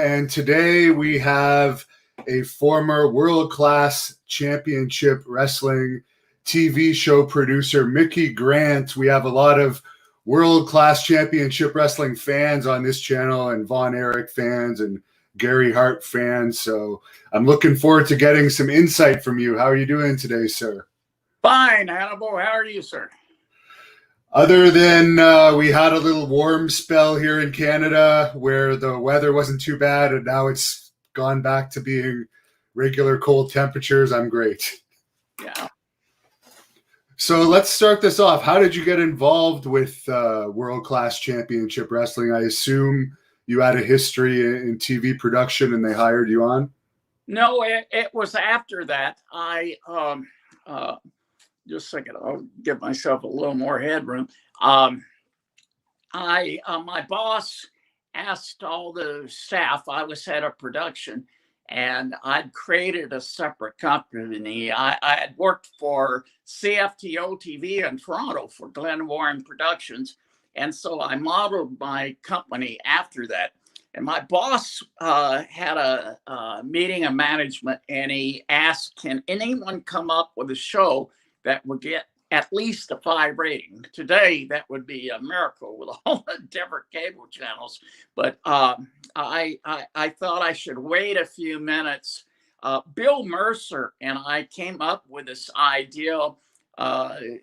And today we have a former world-class championship wrestling TV show producer, Mickey Grant. We have a lot of world-class championship wrestling fans on this channel, and Von Erich fans and Gary Hart fans. So I'm looking forward to getting some insight from you. How are you doing today, sir? Fine, Hannibal. How are you, sir? Other than we had a little warm spell here in Canada where the weather wasn't too bad, and now it's gone back to being regular cold temperatures, I'm great. Yeah. So let's start this off. How did you get involved with world-class championship wrestling? I assume you had a history in TV production and they hired you on? No, it was after that. Just a second, I'll give myself a little more headroom. My boss asked all the staff, I was head of production, and I'd created a separate company. I had worked for CFTO TV in Toronto for Glenn Warren Productions, and so I modeled my company after that. And my boss had a meeting of management, and he asked, can anyone come up with a show that would get at least a 5 rating? Today, that would be a miracle with a whole lot of different cable channels. But I thought I should wait a few minutes. Bill Mercer and I came up with this idea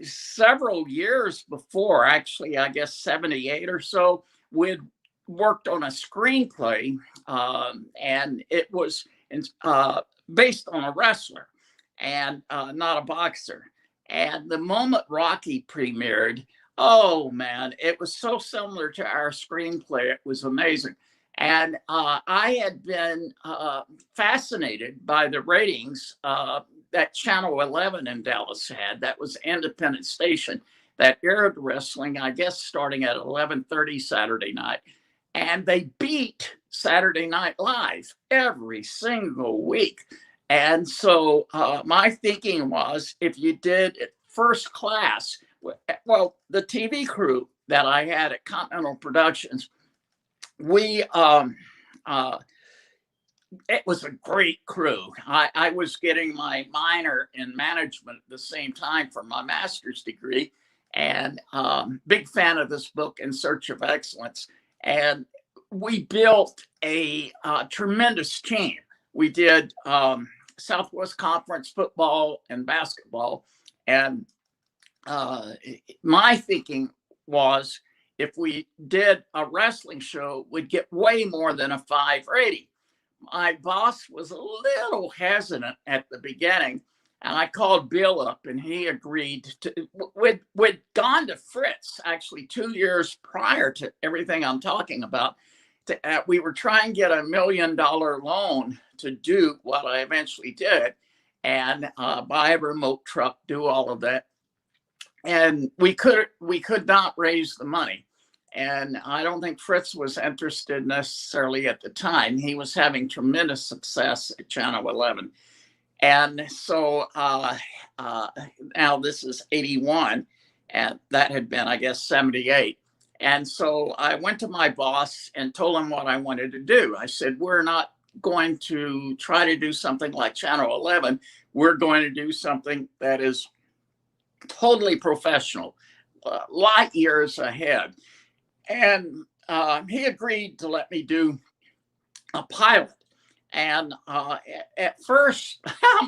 several years before, actually, I guess 78 or so. We'd worked on a screenplay, and it was based on a wrestler and not a boxer. And the moment Rocky premiered, oh man, it was so similar to our screenplay. It was amazing. And I had been fascinated by the ratings that Channel 11 in Dallas had. That was an independent station that aired wrestling, I guess, starting at 11:30 Saturday night. And they beat Saturday Night Live every single week. And so my thinking was, if you did it first class, well, the TV crew that I had at Continental Productions, it was a great crew. I was getting my minor in management at the same time for my master's degree, and big fan of this book, In Search of Excellence. And we built a tremendous team. We did Southwest Conference football and basketball. And my thinking was, if we did a wrestling show, we'd get way more than a 5 rating. My boss was a little hesitant at the beginning, and I called Bill up, and he agreed to. We'd gone to Fritz, actually 2 years prior to everything I'm talking about. We were trying to get $1 million loan to do what I eventually did, and buy a remote truck, do all of that. And we could not raise the money. And I don't think Fritz was interested necessarily at the time. He was having tremendous success at Channel 11. And so now this is 81, and that had been, I guess, 78. And so I went to my boss and told him what I wanted to do. I said, we're not going to try to do something like Channel 11. We're going to do something that is totally professional, light years ahead. And he agreed to let me do a pilot. And at first,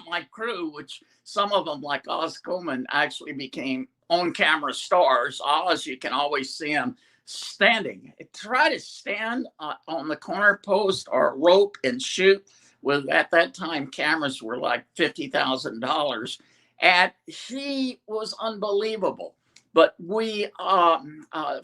my crew, which some of them, like Oz Coleman, actually became on-camera stars. Oz, you can always see him standing. Try to stand on the corner post or rope and shoot with, at that time, cameras were like $50,000. And he was unbelievable. But we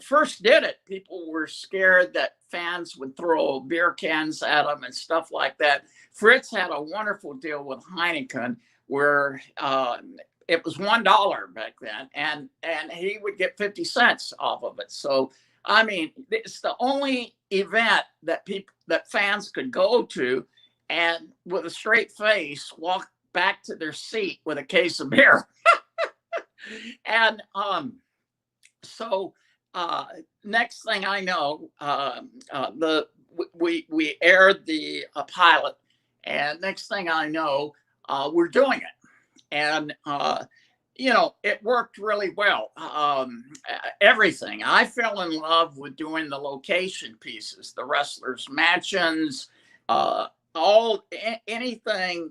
first did it. People were scared that fans would throw beer cans at them and stuff like that. Fritz had a wonderful deal with Heineken where it was $1 back then, and he would get 50 cents off of it. So, I mean, it's the only event that fans could go to and with a straight face walk back to their seat with a case of beer. And so next thing I know, we aired the pilot, and next thing I know, we're doing it, and it worked really well. Everything. I fell in love with doing the location pieces, the wrestlers' mansions, anything,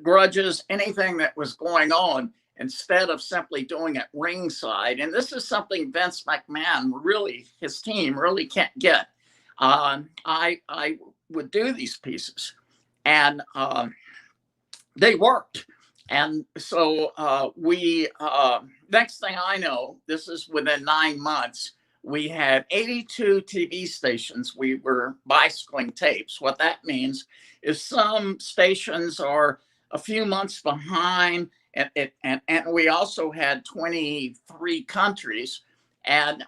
grudges, anything that was going on, instead of simply doing it ringside. And this is something Vince McMahon, really, his team really can't get. I would do these pieces, and they worked. And so we, next thing I know, this is within 9 months, we had 82 TV stations. We were bicycling tapes. What that means is some stations are a few months behind, and we also had 23 countries. And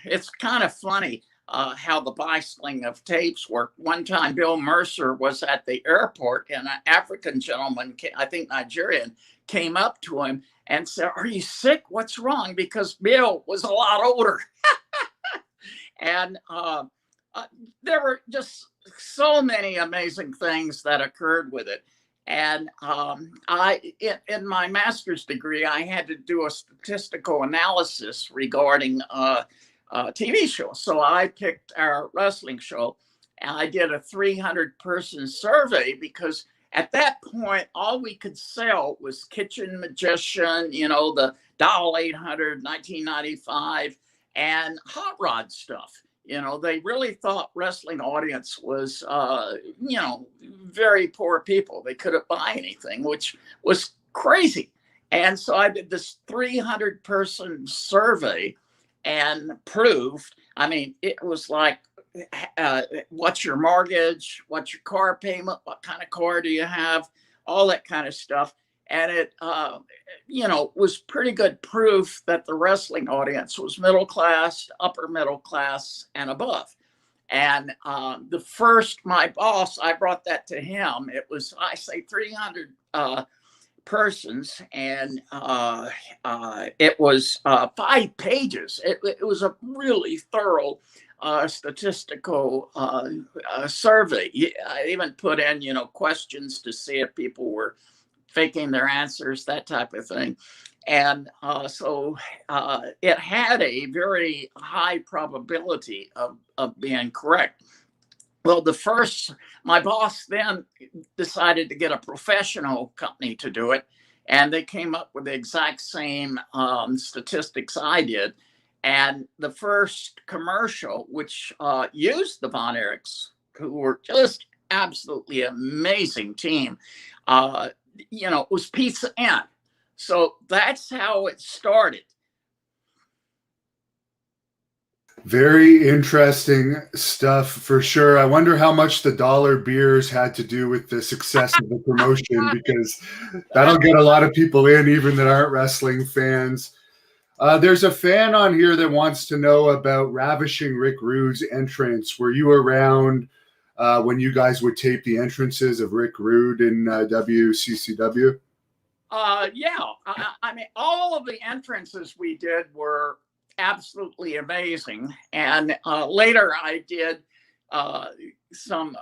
it's kind of funny how the bicycling of tapes work. One time, Bill Mercer was at the airport, and an African gentleman, I think Nigerian, came up to him and said, "Are you sick? What's wrong?" Because Bill was a lot older. And there were just so many amazing things that occurred with it. And in my master's degree, I had to do a statistical analysis regarding TV shows. So I picked our wrestling show, and I did a 300-person survey, because at that point, all we could sell was Kitchen Magician, the Dial 800, 1995, and Hot Rod stuff. They really thought wrestling audience was, very poor people. They couldn't buy anything, which was crazy. And so I did this 300-person survey and proved, it was like, what's your mortgage? What's your car payment? What kind of car do you have? All that kind of stuff. And it, was pretty good proof that the wrestling audience was middle class, upper middle class, and above. And my boss, I brought that to him. It was, 300 persons, and it was 5 pages. It was a really thorough statistical survey. I even put in, questions to see if people were faking their answers, that type of thing. And so it had a very high probability of being correct. Well, my boss then decided to get a professional company to do it, and they came up with the exact same statistics I did. And the first commercial, which used the Von Erichs, who were just absolutely amazing team, was Pizza Inn. So that's how it started. Very interesting stuff for sure. I wonder how much the dollar beers had to do with the success of the promotion, because that'll get a lot of people in, even that aren't wrestling fans. There's a fan on here that wants to know about Ravishing Rick Rude's entrance. Were you around when you guys would tape the entrances of Rick Rude in WCCW? Yeah. All of the entrances we did were absolutely amazing. And later I did some,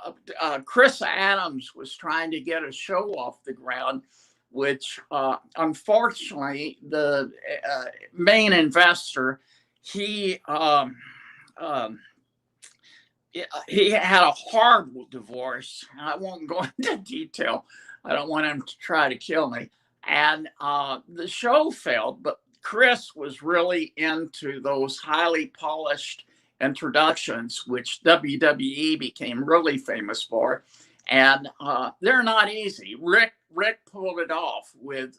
Chris Adams was trying to get a show off the ground, which unfortunately the main investor, he had a horrible divorce. I won't go into detail. I don't want him to try to kill me. And the show failed, but Chris was really into those highly polished introductions, which WWE became really famous for. And they're not easy. Rick pulled it off with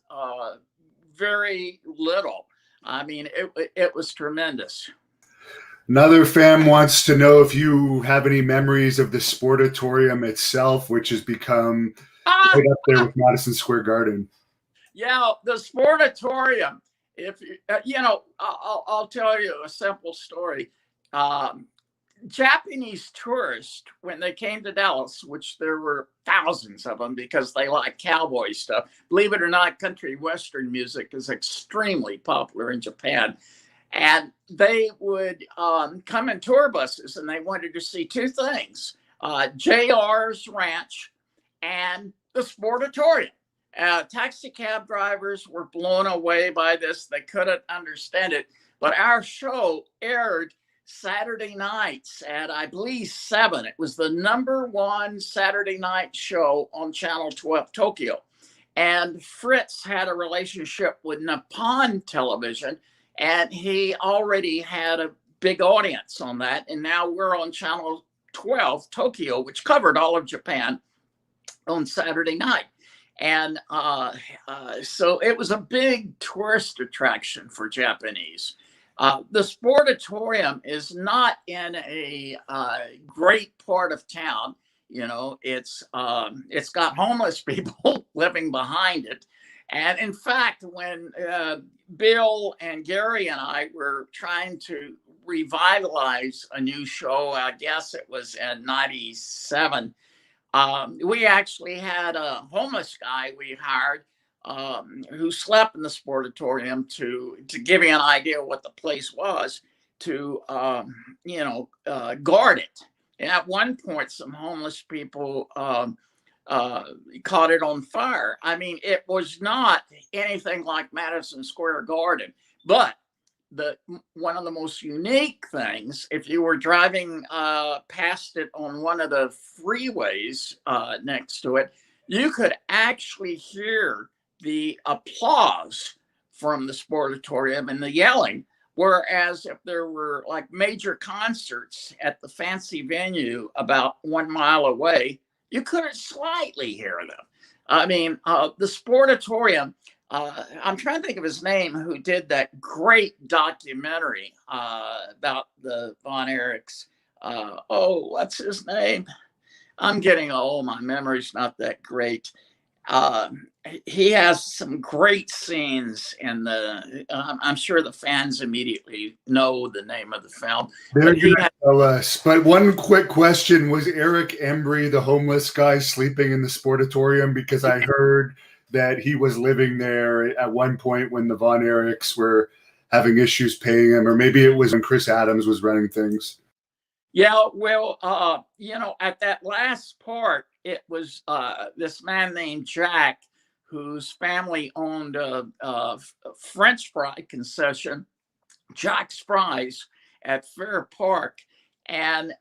very little. It was tremendous. Another fan wants to know if you have any memories of the Sportatorium itself, which has become right up there with Madison Square Garden. Yeah, the Sportatorium. If I'll tell you a simple story. Japanese tourists, when they came to Dallas, which there were thousands of them because they like cowboy stuff. Believe it or not, country western music is extremely popular in Japan. And they would come in tour buses, and they wanted to see 2 things. JR's Ranch, and the Sportatorium. Taxi cab drivers were blown away by this. They couldn't understand it. But our show aired Saturday nights at, I believe, 7. It was the #1 Saturday night show on Channel 12 Tokyo. And Fritz had a relationship with Nippon Television, and he already had a big audience on that. And now we're on Channel 12 Tokyo, which covered all of Japan on Saturday night. And so it was a big tourist attraction for Japanese. The Sportatorium is not in a great part of town. You know, it's got homeless people living behind it. And in fact, when Bill and Gary and I were trying to revitalize a new show, I guess it was in '97, we actually had a homeless guy we hired who slept in the Sportatorium to give you an idea what the place was, to guard it. And at one point, some homeless people caught it on fire. I mean, it was not anything like Madison Square Garden, but one of the most unique things, if you were driving past it on one of the freeways next to it, you could actually hear the applause from the Sportatorium and the yelling. Whereas if there were like major concerts at the fancy venue about 1 mile away, you couldn't slightly hear them. I mean, the Sportatorium, I'm trying to think of his name, who did that great documentary about the Von Erichs. What's his name? I'm getting old. My memory's not that great. He has some great scenes in the, I'm sure the fans immediately know the name of the film. They're going to tell us. But one quick question, was Eric Embry, the homeless guy, sleeping in the Sportatorium? Because I heard that he was living there at one point when the Von Erichs were having issues paying him, or maybe it was when Chris Adams was running things. Yeah, well, at that last part, it was this man named Jack, whose family owned a French fry concession, Jack's Fries, at Fair Park. And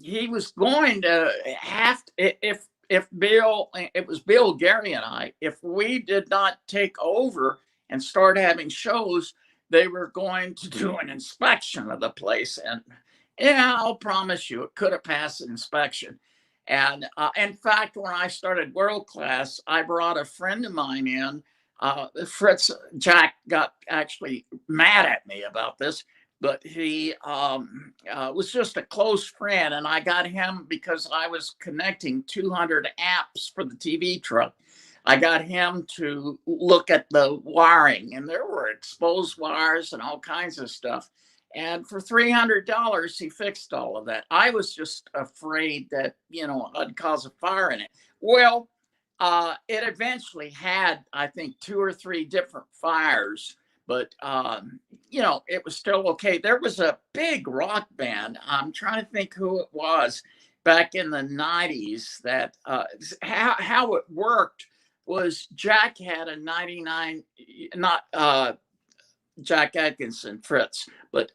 he was going to have to, if Bill, it was Bill, Gary, and I, if we did not take over and start having shows, they were going to do an inspection of the place. And yeah, I'll promise you, it could have passed an inspection. And in fact, when I started World Class, I brought a friend of mine in. Fritz, Jack got actually mad at me about this, but he was just a close friend. And I got him because I was connecting 200 amps for the TV truck. I got him to look at the wiring, and there were exposed wires and all kinds of stuff. And for $300, he fixed all of that. I was just afraid that, I'd cause a fire in it. Well, it eventually had, I think, 2 or 3 different fires, but, it was still okay. There was a big rock band. I'm trying to think who it was back in the 90s that how it worked was Jack had a 99, not Jack Atkinson, Fritz, but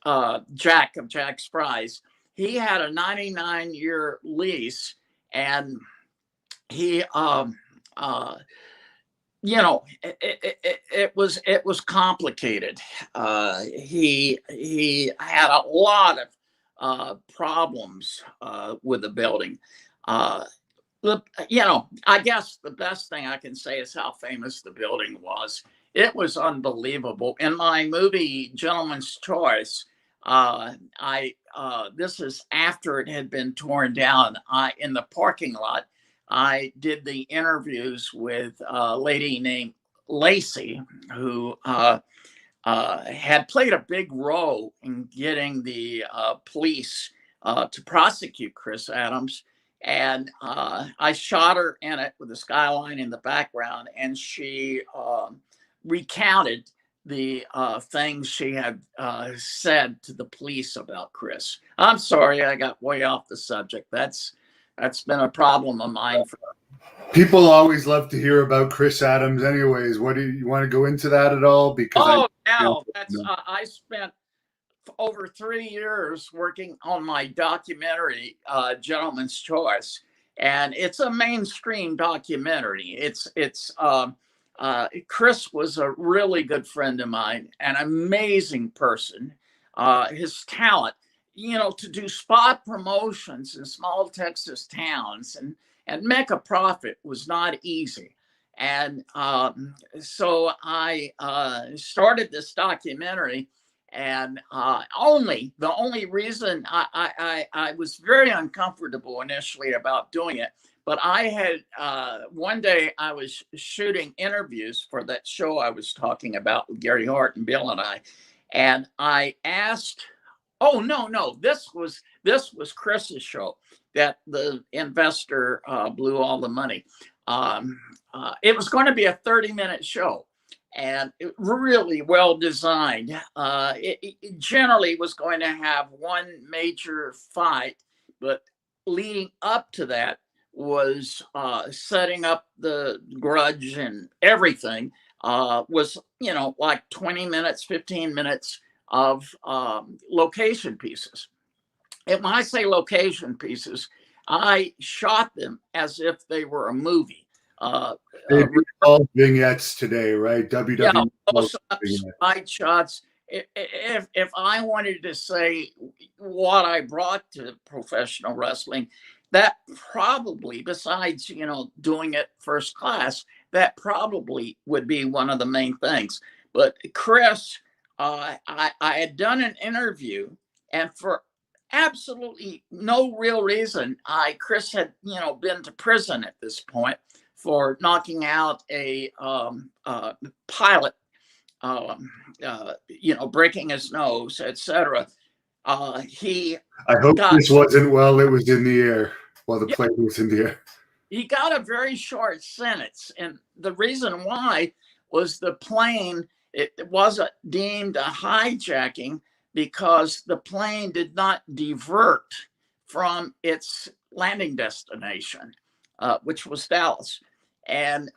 Jack of Jack's Fries. He had a 99-year lease, and he, it was complicated. He had a lot of problems with the building. I guess the best thing I can say is how famous the building was. It was unbelievable. In my movie, Gentleman's Choice, this is after it had been torn down. In the parking lot, I did the interviews with a lady named Lacey, who had played a big role in getting the police to prosecute Chris Adams. And I shot her in it with the skyline in the background, and she recounted the things she had said to the police about Chris. I'm sorry, I got way off the subject. That's That's been a problem of mine. People always love to hear about Chris Adams. Anyways, what do you want to go into that at all? Because I spent over 3 years working on my documentary, Gentleman's Choice, and it's a mainstream documentary. Chris was a really good friend of mine, an amazing person. His talent, to do spot promotions in small Texas towns and make a profit was not easy. And so I started this documentary, and the only reason I was very uncomfortable initially about doing it, but I had one day I was shooting interviews for that show I was talking about with Gary Hart and Bill and I asked, oh no, this was Chris's show that the investor blew all the money. It was going to be a 30-minute show, and it really well designed. It generally was going to have one major fight, but leading up to that was setting up the grudge and everything. Was like 20 minutes, 15 minutes of location pieces. And when I say location pieces, I shot them as if they were a movie. They all vignettes today, right? WWE. Fight shots. If I wanted to say what I brought to professional wrestling, that probably, besides doing it first class, that probably would be one of the main things. But Chris, I had done an interview, and for absolutely no real reason, Chris had been to prison at this point for knocking out a pilot, breaking his nose, etc. I hope this wasn't while it was in the air, while the plane was in the air. He got a very short sentence, and the reason why was the plane, it wasn't deemed a hijacking because the plane did not divert from its landing destination, which was Dallas. And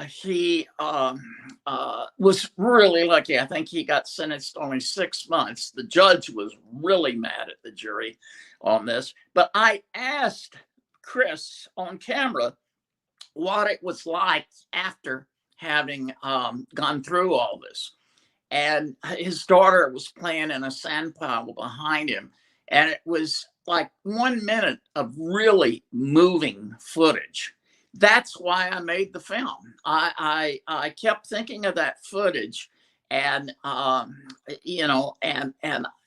he was really lucky. I think he got sentenced only 6 months. The judge was really mad at the jury on this. But I asked Chris on camera what it was like after having gone through all this. And his daughter was playing in a sand pile behind him. And it was like 1 minute of really moving footage. That's why I made the film. I kept thinking of that footage, and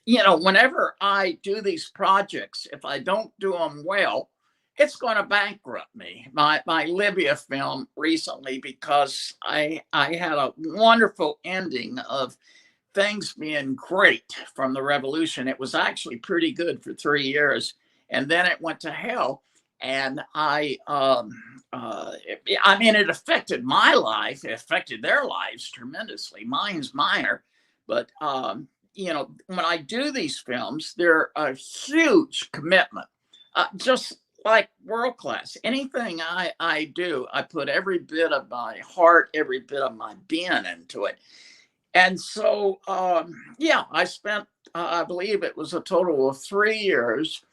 whenever I do these projects, if I don't do them well, it's going to bankrupt me. My Libya film recently, because I had a wonderful ending of things being great from the revolution. It was actually pretty good for 3 years, and then it went to hell. And it affected my life. It affected their lives tremendously. Mine's minor, but when I do these films, they're a huge commitment, just like world class. Anything I do, I put every bit of my heart, every bit of my being into it. And so, I spent, I believe it was a total of 3 years.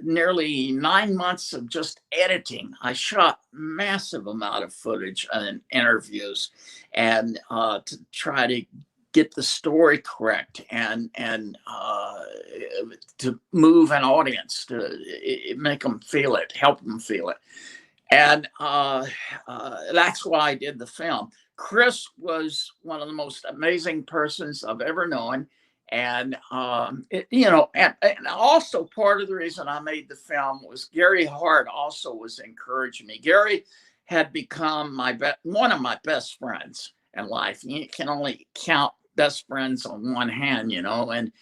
Nearly 9 months of just editing. I shot massive amount of footage and interviews, and to try to get the story correct and to move an audience, to make them feel it, help them feel it. And that's why I did the film. Chris was one of the most amazing persons I've ever known. And, and also part of the reason I made the film was Gary Hart also was encouraging me. Gary had become one of my best friends in life. You can only count best friends on one hand, and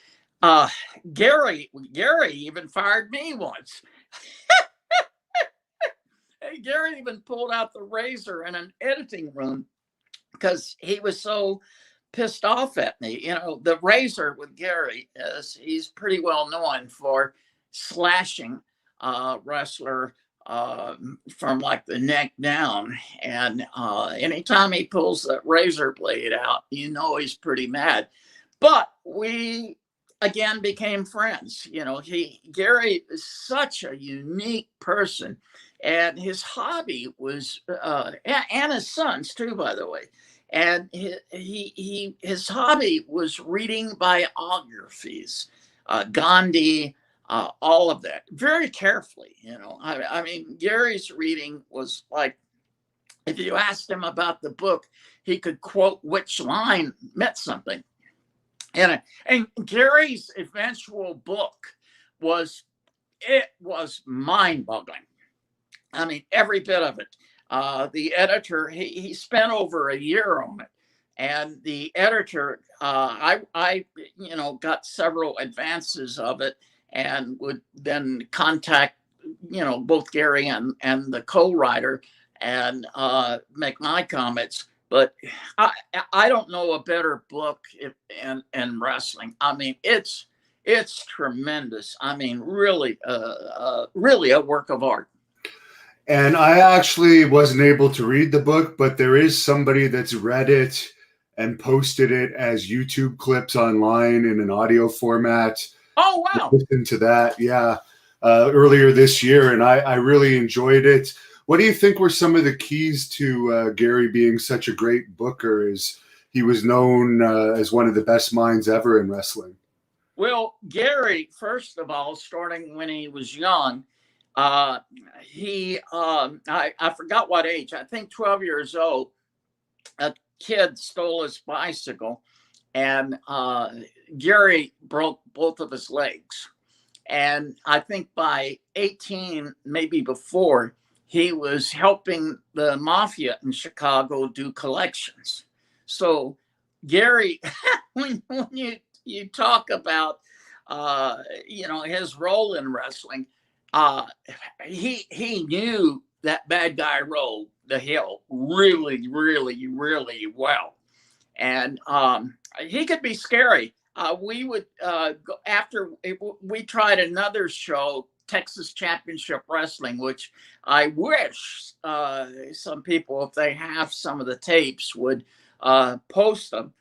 Gary even fired me once. Gary even pulled out the razor in an editing room because he was so pissed off at me. The razor with Gary he's pretty well known for slashing wrestler from like the neck down. And anytime he pulls that razor blade out, you know he's pretty mad. But we again became friends. You know, Gary is such a unique person, and his hobby was, and his sons too, by the way. And his hobby was reading biographies, Gandhi, all of that, very carefully. You know, I mean, Gary's reading was like, if you asked him about the book, he could quote which line meant something. And Gary's eventual book was mind-boggling. I mean, every bit of it. The editor, he spent over a year on it, and the editor, I got several advances of it, and would then contact both Gary and the co-writer and make my comments. But I don't know a better book in wrestling. I mean, it's tremendous. I mean, really a work of art. And I actually wasn't able to read the book, but there is somebody that's read it and posted it as YouTube clips online in an audio format. Oh, wow. Listen to that, yeah, earlier this year, and I really enjoyed it. What do you think were some of the keys to Gary being such a great booker? As he was known as one of the best minds ever in wrestling. Well, Gary, first of all, starting when he was young, I forgot what age, I think 12 years old, a kid stole his bicycle, and Gary broke both of his legs. And I think by 18, maybe before, he was helping the mafia in Chicago do collections. So Gary, when you talk about his role in wrestling, he knew that bad guy role, the hill, really, really, really well. And he could be scary. We would go after we tried another show, Texas Championship Wrestling, which I wish some people, if they have some of the tapes, would post them.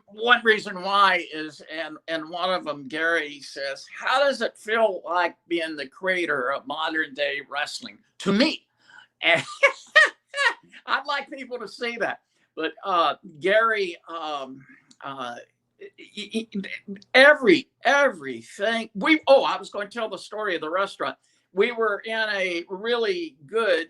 One reason why is, and one of them, Gary says, how does it feel like being the creator of modern day wrestling? To me. And I'd like people to see that. But Gary, everything I was going to tell the story of the restaurant. We were in a really good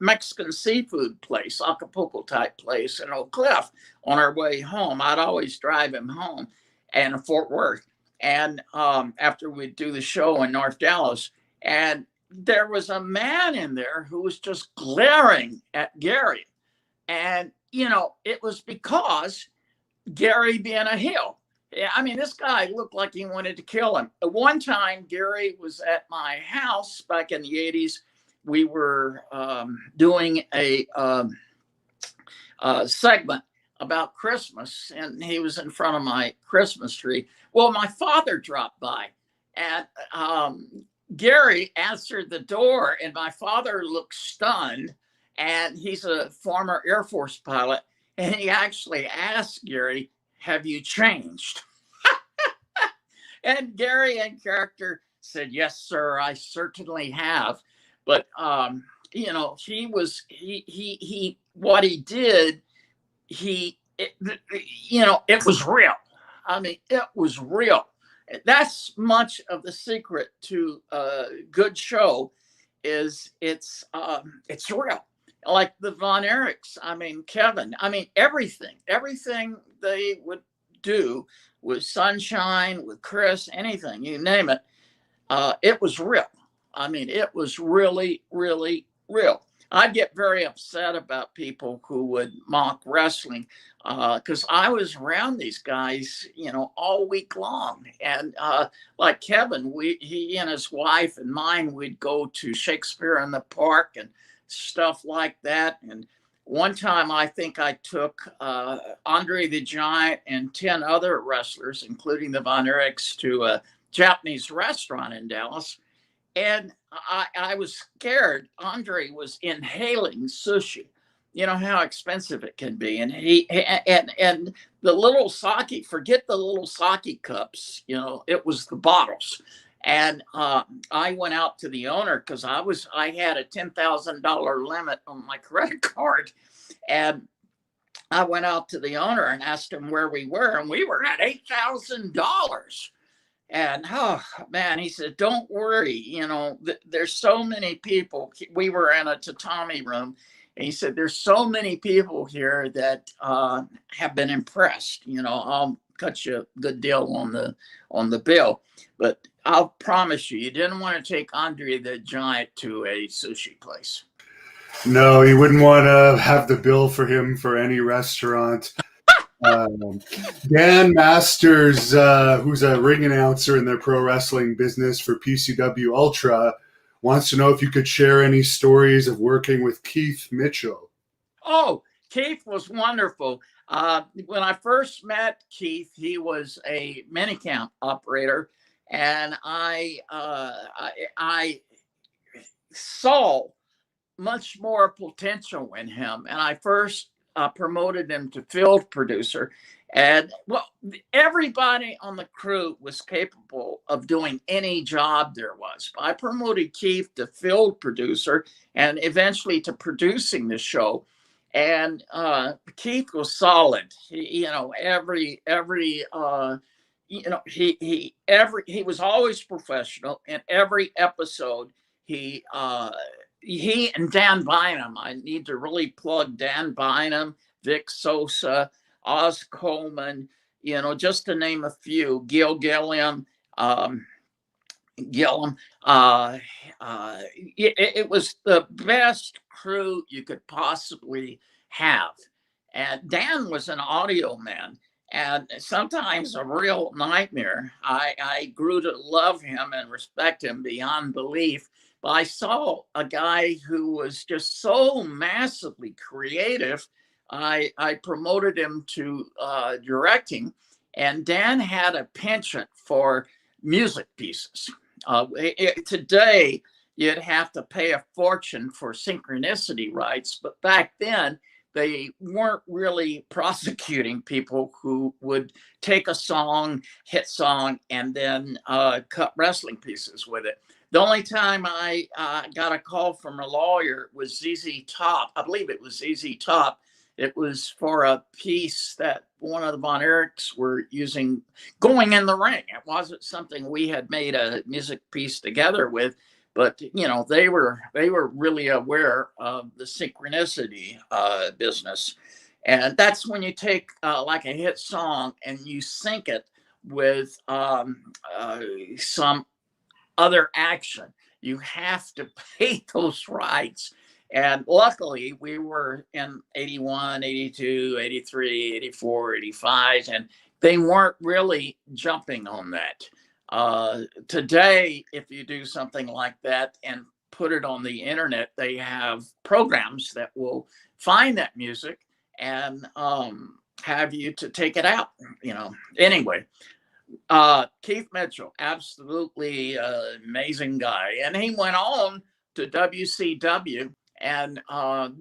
Mexican seafood place, Acapulco type place in Oak Cliff. On our way home, I'd always drive him home, and Fort Worth. And after we'd do the show in North Dallas, and there was a man in there who was just glaring at Gary. And, it was because Gary being a heel. Yeah, I mean, this guy looked like he wanted to kill him. At one time, Gary was at my house back in the 80s. We were doing a segment about Christmas, and he was in front of my Christmas tree. Well, my father dropped by, and Gary answered the door, and my father looked stunned, and he's a former Air Force pilot, and he actually asked Gary, have you changed? And Gary, in character, said, yes, sir, I certainly have. But, what he did, it was real. I mean, it was real. That's much of the secret to a good show, is it's real. Like the Von Erichs, I mean, Kevin, I mean, everything they would do with Sunshine, with Chris, anything, you name it, it was real. I mean, it was really, really real. I'd get very upset about people who would mock wrestling, because I was around these guys, all week long. And like Kevin, he and his wife and mine, we'd go to Shakespeare in the Park and stuff like that. And one time I think I took Andre the Giant and 10 other wrestlers, including the Von Erichs, to Japanese restaurant in Dallas. And I was scared. Andre was inhaling sushi. You know how expensive it can be. And and the little sake, forget the little sake cups, you know, it was the bottles. And I went out to the owner because I had a $10,000 limit on my credit card. And I went out to the owner and asked him where we were, and we were at $8,000. And oh man, he said, "Don't worry, you know, there's so many people." We were in a tatami room, and he said, "There's so many people here that have been impressed. You know, I'll cut you a good deal on the bill, but I'll promise you, you didn't want to take Andre the Giant to a sushi place." No, you wouldn't want to have the bill for him for any restaurant. Dan Masters, who's a ring announcer in the pro wrestling business for PCW Ultra, wants to know if you could share any stories of working with Keith Mitchell. Oh, Keith was wonderful. When I first met Keith, he was a minicamp operator, and I saw much more potential in him. And I first promoted him to field producer. And well, everybody on the crew was capable of doing any job there was. I promoted Keith to field producer and eventually to producing the show. And Keith was solid. He was always professional. In every episode, he and Dan Bynum, I need to really plug Dan Bynum, Vic Sosa, Oz Coleman, you know, just to name a few, Gilliam. It was the best crew you could possibly have. And Dan was an audio man, and sometimes a real nightmare. I grew to love him and respect him beyond belief. But I saw a guy who was just so massively creative. I promoted him to directing, and Dan had a penchant for music pieces. Today, you'd have to pay a fortune for synchronicity rights, but back then, they weren't really prosecuting people who would take a song, hit song, and then cut wrestling pieces with it. The only time I got a call from a lawyer was ZZ Top. I believe it was ZZ Top. It was for a piece that one of the Von Erichs were using going in the ring. It wasn't something we had made a music piece together with, but you know, they were really aware of the synchronicity business. And that's when you take like a hit song and you sync it with some other action. You have to pay those rights. And luckily, we were in 81, 82, 83, 84, 85, and they weren't really jumping on that. Today, if you do something like that and put it on the internet, they have programs that will find that music and have you to take it out, you know. Anyway, Keith Mitchell, absolutely amazing guy. And he went on to WCW and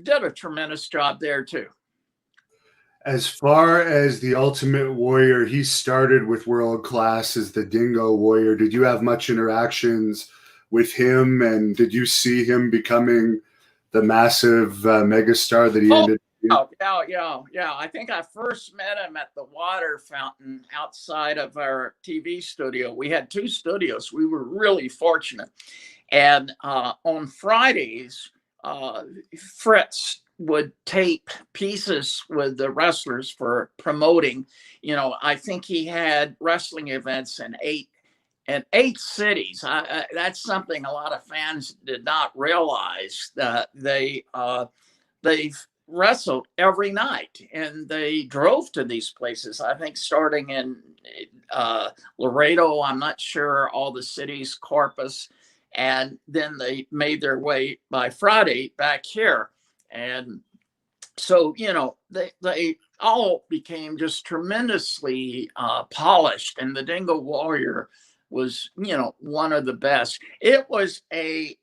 did a tremendous job there too. As far as the Ultimate Warrior, he started with World Class as the Dingo Warrior. Did you have much interactions with him, and did you see him becoming the massive megastar that he ended up being? Yeah. I think I first met him at the water fountain outside of our TV studio. We had two studios. We were really fortunate. And on Fridays, Fritz would tape pieces with the wrestlers for promoting. You know, I think he had wrestling events in eight cities. That's something a lot of fans did not realize, that they wrestled every night and they drove to these places. I think starting in Laredo, I'm not sure, all the cities, Corpus, and then they made their way by Friday back here. And so, you know, they all became just tremendously polished. And the Dingo Warrior was, one of the best. It was a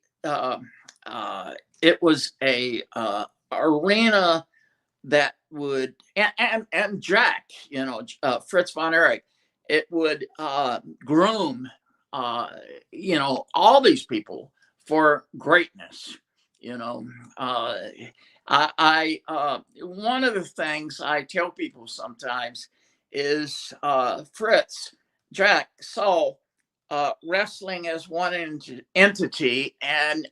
arena that would, and Jack, Fritz von Erich, it would groom, all these people for greatness. One of the things I tell people sometimes is Fritz, Jack saw wrestling as one entity and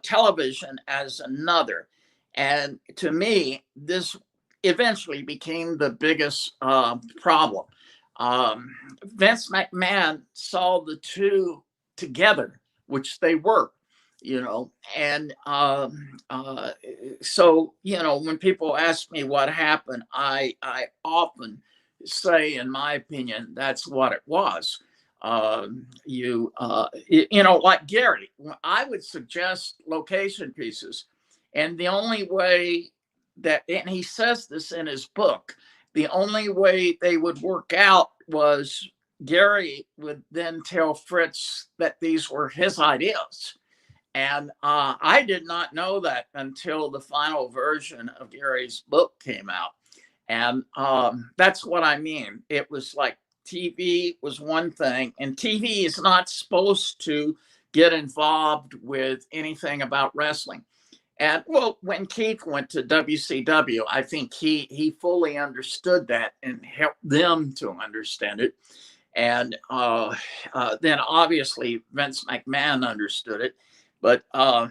television as another. And to me, this eventually became the biggest problem. Vince McMahon saw the two together, which they were, and so, when people ask me what happened, I often say, in my opinion, that's what it was. Like Gary, I would suggest location pieces. And the only way and he says this in his book, the only way they would work out was Gary would then tell Fritz that these were his ideas. And I did not know that until the final version of Gary's book came out. And that's what I mean. It was like TV was one thing, and TV is not supposed to get involved with anything about wrestling. And well, when Keith went to WCW, I think he fully understood that and helped them to understand it. And then obviously Vince McMahon understood it. But I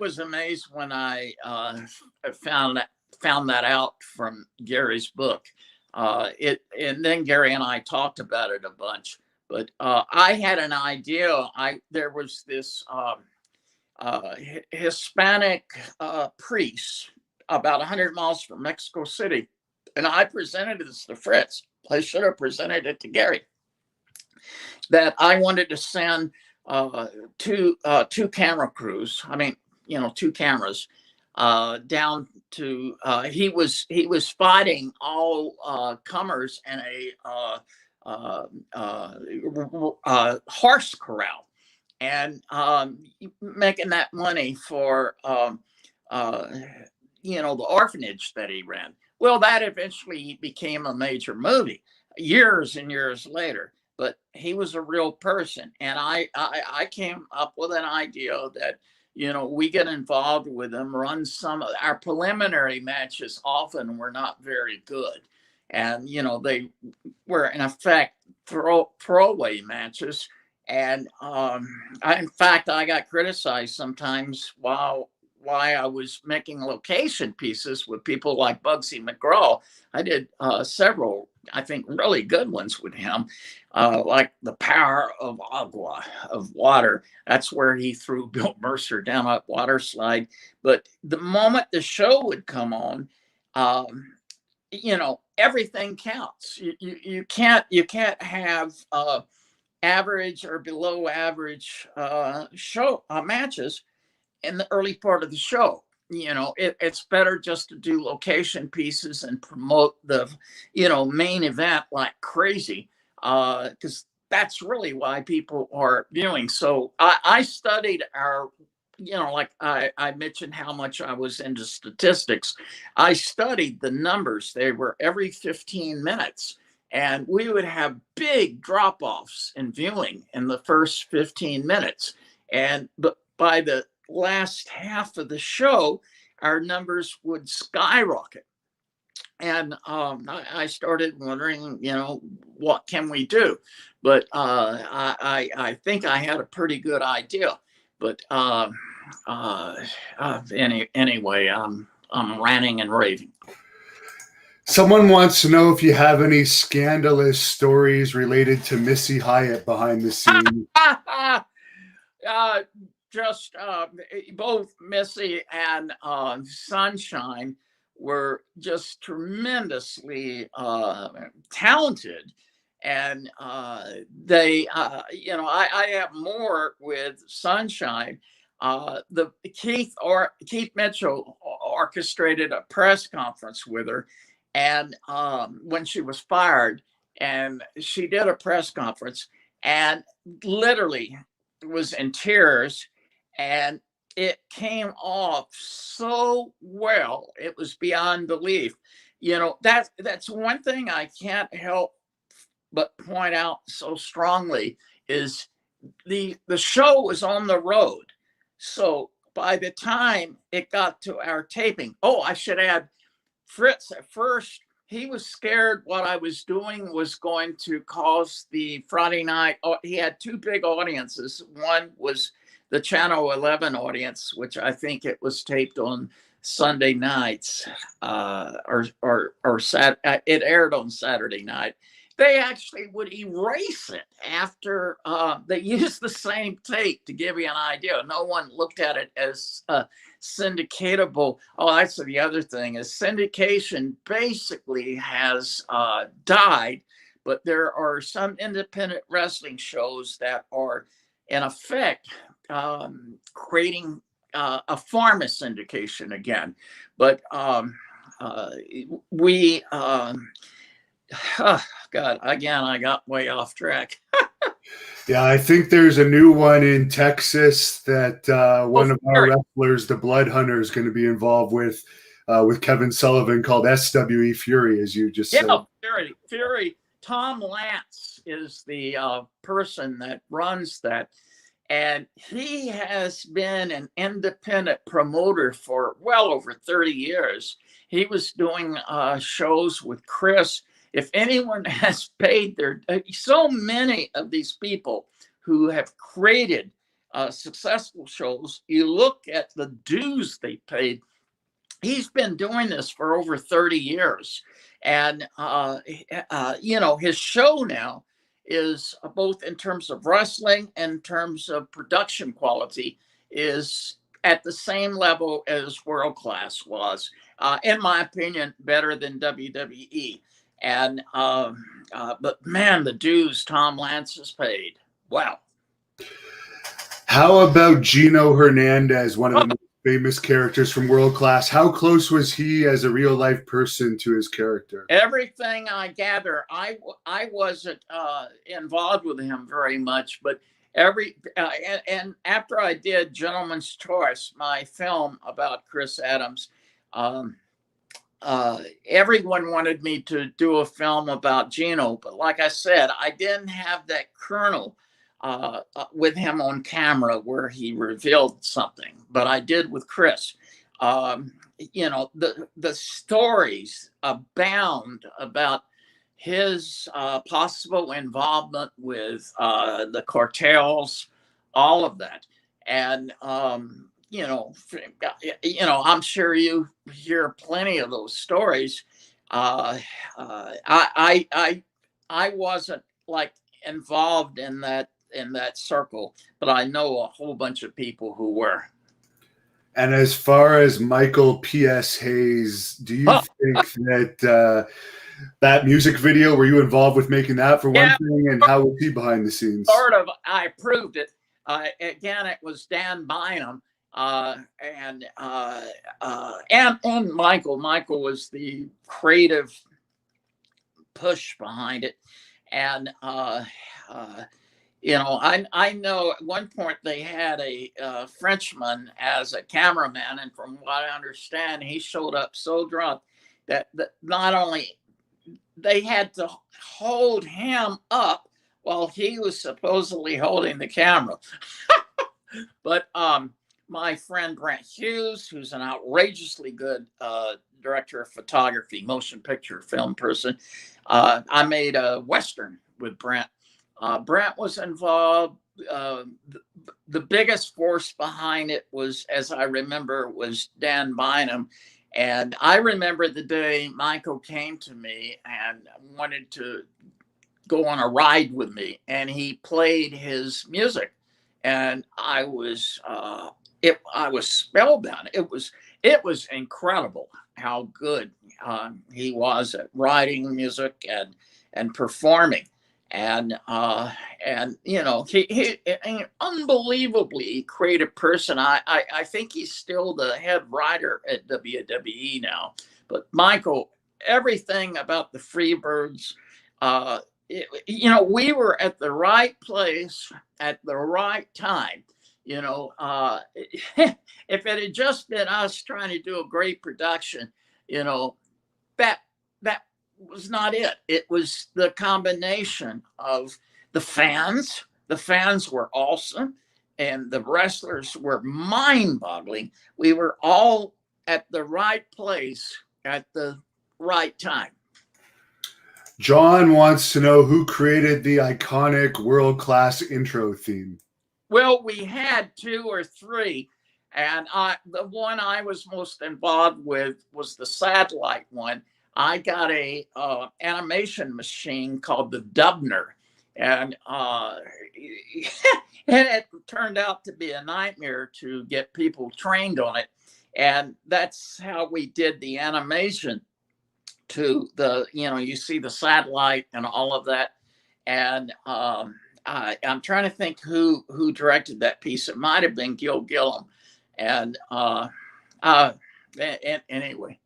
was amazed when I found that out from Gary's book. And then Gary and I talked about it a bunch. But I had an idea. There was this Hispanic priest about 100 miles from Mexico City, and I presented this to Fritz. I should have presented it to Gary. That I wanted to send two camera crews. I mean, two cameras down to. He was fighting all comers in a horse corral, and making that money for the orphanage that he ran. Well, that eventually became a major movie years and years later. But he was a real person, and I came up with an idea that we get involved with him, run some of our preliminary matches. Often were not very good, and they were in effect throwaway matches. And in fact, I got criticized sometimes why I was making location pieces with people like Bugsy McGraw. I did several, I think, really good ones with him, like the Power of Agua, of water. That's where he threw Bill Mercer down a water slide. But the moment the show would come on, everything counts. You can't have average or below average show matches in the early part of the show. It's better just to do location pieces and promote the main event like crazy, because that's really why people are viewing. So I studied our, like I mentioned how much I was into statistics. I studied the numbers. They were every 15 minutes. And we would have big drop-offs in viewing in the first 15 minutes. But by the last half of the show, our numbers would skyrocket. And I started wondering, what can we do? But I think I had a pretty good idea. But anyway, I'm ranting and raving. Someone wants to know if you have any scandalous stories related to Missy Hyatt behind the scenes. Just both Missy and Sunshine were just tremendously talented. And they, I have more with Sunshine. Keith Mitchell orchestrated a press conference with her. And when she was fired, and she did a press conference and literally was in tears, and it came off so well. It was beyond belief. You know, that's one thing I can't help but point out so strongly is the show was on the road. So by the time it got to our taping, oh, I should add, Fritz at first, he was scared what I was doing was going to cause the Friday night. Oh, he had two big audiences. One was the Channel 11 audience, which I think it was taped on Sunday nights, it aired on Saturday night. They actually would erase it after they used the same tape to give you an idea. No one looked at it as syndicatable. Oh, that's the other thing is syndication basically has died, but there are some independent wrestling shows that are in effect creating a form of syndication again. But we oh, God, again, I got way off track. Yeah, I think there's a new one in Texas that one of our wrestlers, the Blood Hunter, is going to be involved with Kevin Sullivan, called SWE Fury, as you just said. Fury. Tom Lance is the person that runs that, and he has been an independent promoter for well over 30 years. He was doing shows with Chris. If anyone has paid so many of these people who have created successful shows, you look at the dues they paid. He's been doing this for over 30 years. And, you know, his show now is both in terms of wrestling and in terms of production quality is at the same level as World Class was. In my opinion, better than WWE. And but man, the dues Tom Lance has paid. Wow. How about Gino Hernandez, one of the most famous characters from World Class? How close was he as a real life person to his character? Everything I gather, I wasn't involved with him very much, but and after I did Gentleman's Choice, my film about Chris Adams, everyone wanted me to do a film about Gino, but like I said, I didn't have that kernel with him on camera where he revealed something, but I did with Chris. You know, the stories abound about his possible involvement with the cartels, all of that, and you know, I'm sure you hear plenty of those stories. I wasn't like involved in that circle, but I know a whole bunch of people who were. And as far as Michael P.S. Hayes, do you think that that music video, were you involved with making that for one thing? And how was he behind the scenes? Sort of. I approved it. Again, it was Dan Bynum. And Michael was the creative push behind it. And, you know, I know at one point they had a Frenchman as a cameraman. And from what I understand, he showed up so drunk that not only they had to hold him up while he was supposedly holding the camera. But, my friend Brent Hughes, who's an outrageously good director of photography, motion picture film person. I made a Western with Brent. Brent was involved. The biggest force behind it was, as I remember, was Dan Bynum. And I remember the day Michael came to me and wanted to go on a ride with me. And he played his music. And I was spellbound. It was incredible how good he was at writing music and performing, and you know, he an unbelievably creative person. I think he's still the head writer at WWE now. But Michael, everything about the Freebirds, We were at the right place at the right time. If it had just been us trying to do a great production, that that was not it. It was the combination of the fans. The fans were awesome, and the wrestlers were mind-boggling. We were all at the right place at the right time. John wants to know who created the iconic world-class intro theme. Well, we had 2 or 3, and the one I was most involved with was the satellite one. I got a animation machine called the Dubner, and and it turned out to be a nightmare to get people trained on it, and that's how we did the animation to the you see the satellite and all of that, and I'm trying to think who directed that piece. It might have been Gil Gillum, and anyway.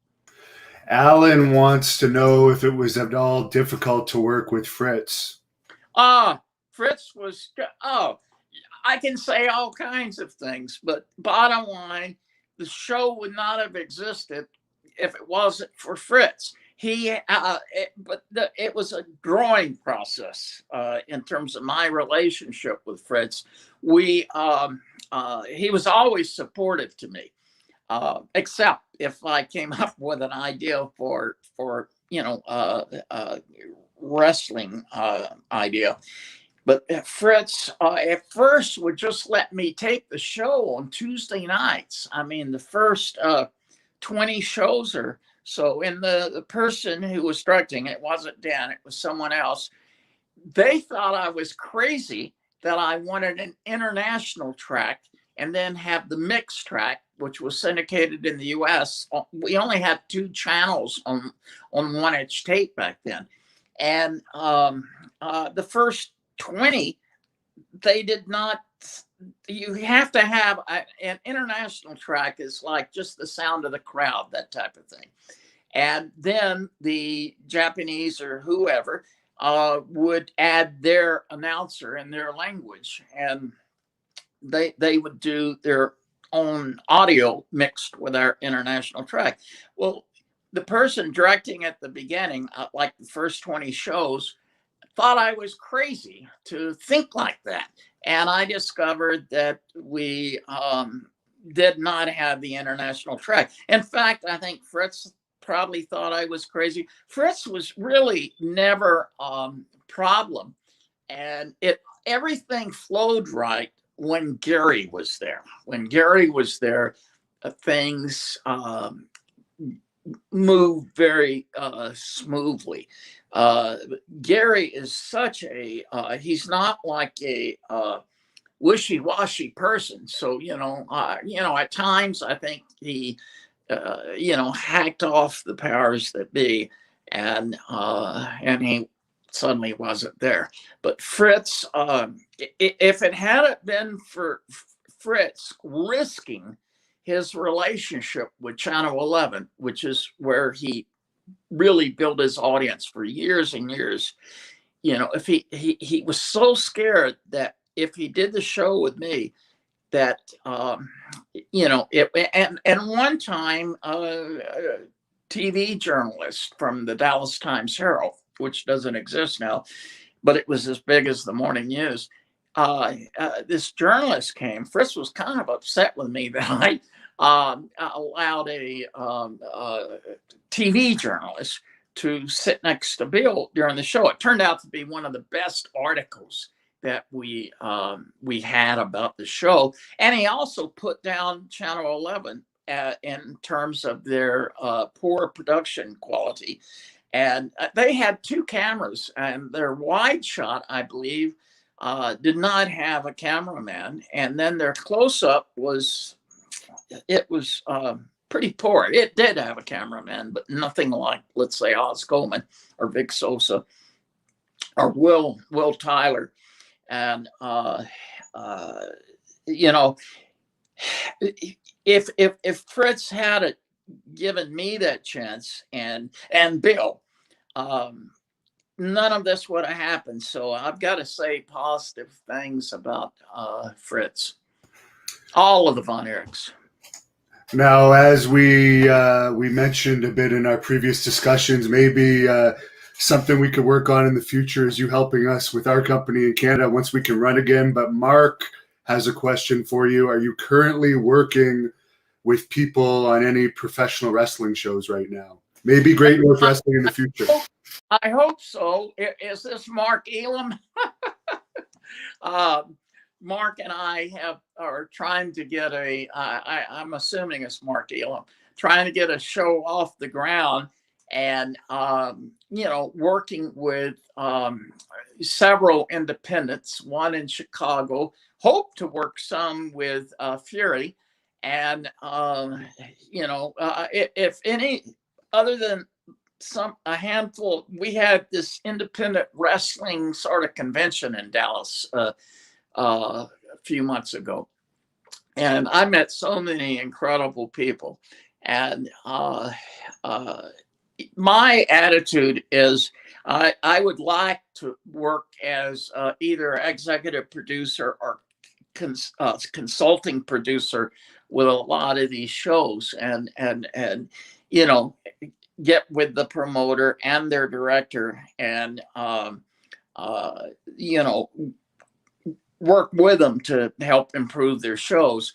Alan wants to know if it was at all difficult to work with Fritz. Fritz was. I can say all kinds of things, but bottom line, the show would not have existed if it wasn't for Fritz. It was a growing process in terms of my relationship with Fritz. He was always supportive to me, except if I came up with an idea for wrestling idea. But Fritz at first would just let me tape the show on Tuesday nights. I mean, the first 20 shows or so, and the person who was directing it wasn't Dan, it was someone else. They thought I was crazy that I wanted an international track and then have the mixed track, which was syndicated in the US. We only had 2 channels on 1-inch tape back then. And the first 20, they did not. You have to have an international track is like just the sound of the crowd, that type of thing. And then the Japanese or whoever would add their announcer in their language, and they would do their own audio mixed with our international track. Well, the person directing at the beginning, like the first 20 shows, thought I was crazy to think like that. And I discovered that we did not have the international track. In fact, I think Fritz probably thought I was crazy. Fritz was really never a problem. And everything flowed right when Gary was there. When Gary was there, things moved very smoothly. Gary is such he's not like a wishy-washy person. So, at times I think he, hacked off the powers that be, and he suddenly wasn't there. But Fritz, if it hadn't been for Fritz risking his relationship with Channel 11, which is where he really built his audience for years and years. If he was so scared that if he did the show with me, that and one time a TV journalist from the Dallas Times Herald, which doesn't exist now, but it was as big as the morning news. This journalist came. Fritz was kind of upset with me that I allowed a TV journalist to sit next to Bill during the show. It turned out to be one of the best articles that we had about the show, and he also put down Channel 11 in terms of their poor production quality. And they had 2 cameras, and their wide shot, I believe, did not have a cameraman, and then their close-up was pretty poor. It did have a cameraman, but nothing like, let's say, Oz Coleman or Vic Sosa or Will Tyler. And if Fritz had given me that chance, and Bill, none of this would have happened. So I've got to say positive things about Fritz. All of the Von Erichs. Now, as we mentioned a bit in our previous discussions, maybe something we could work on in the future is you helping us with our company in Canada once we can run again. But Mark has a question for you. Are you currently working with people on any professional wrestling shows right now? Maybe Great North Wrestling in the future. I hope so. Is this Mark Elam? Mark and I are trying to get I'm assuming it's Mark Elam, trying to get a show off the ground, and working with several independents, one in Chicago. Hope to work some with Fury, and if any, other than a handful, we had this independent wrestling sort of convention in Dallas a few months ago, and I met so many incredible people. And my attitude is I would like to work as either executive producer or consulting producer with a lot of these shows, and get with the promoter and their director, and work with them to help improve their shows.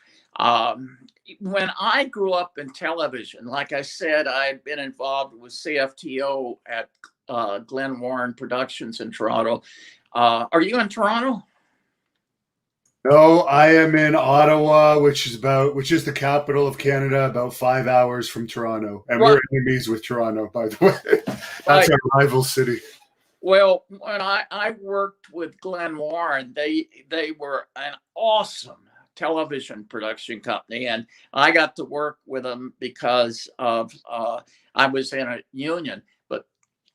When I grew up in television, like I said, I'd been involved with CFTO at Glen Warren Productions in Toronto. Are you in Toronto? No, I am in Ottawa, which is the capital of Canada, about 5 hours from Toronto. And we're enemies with Toronto, by the way. That's our rival city. Well, when I worked with Glen Warren, they were an awesome television production company, and I got to work with them because of I was in a union. But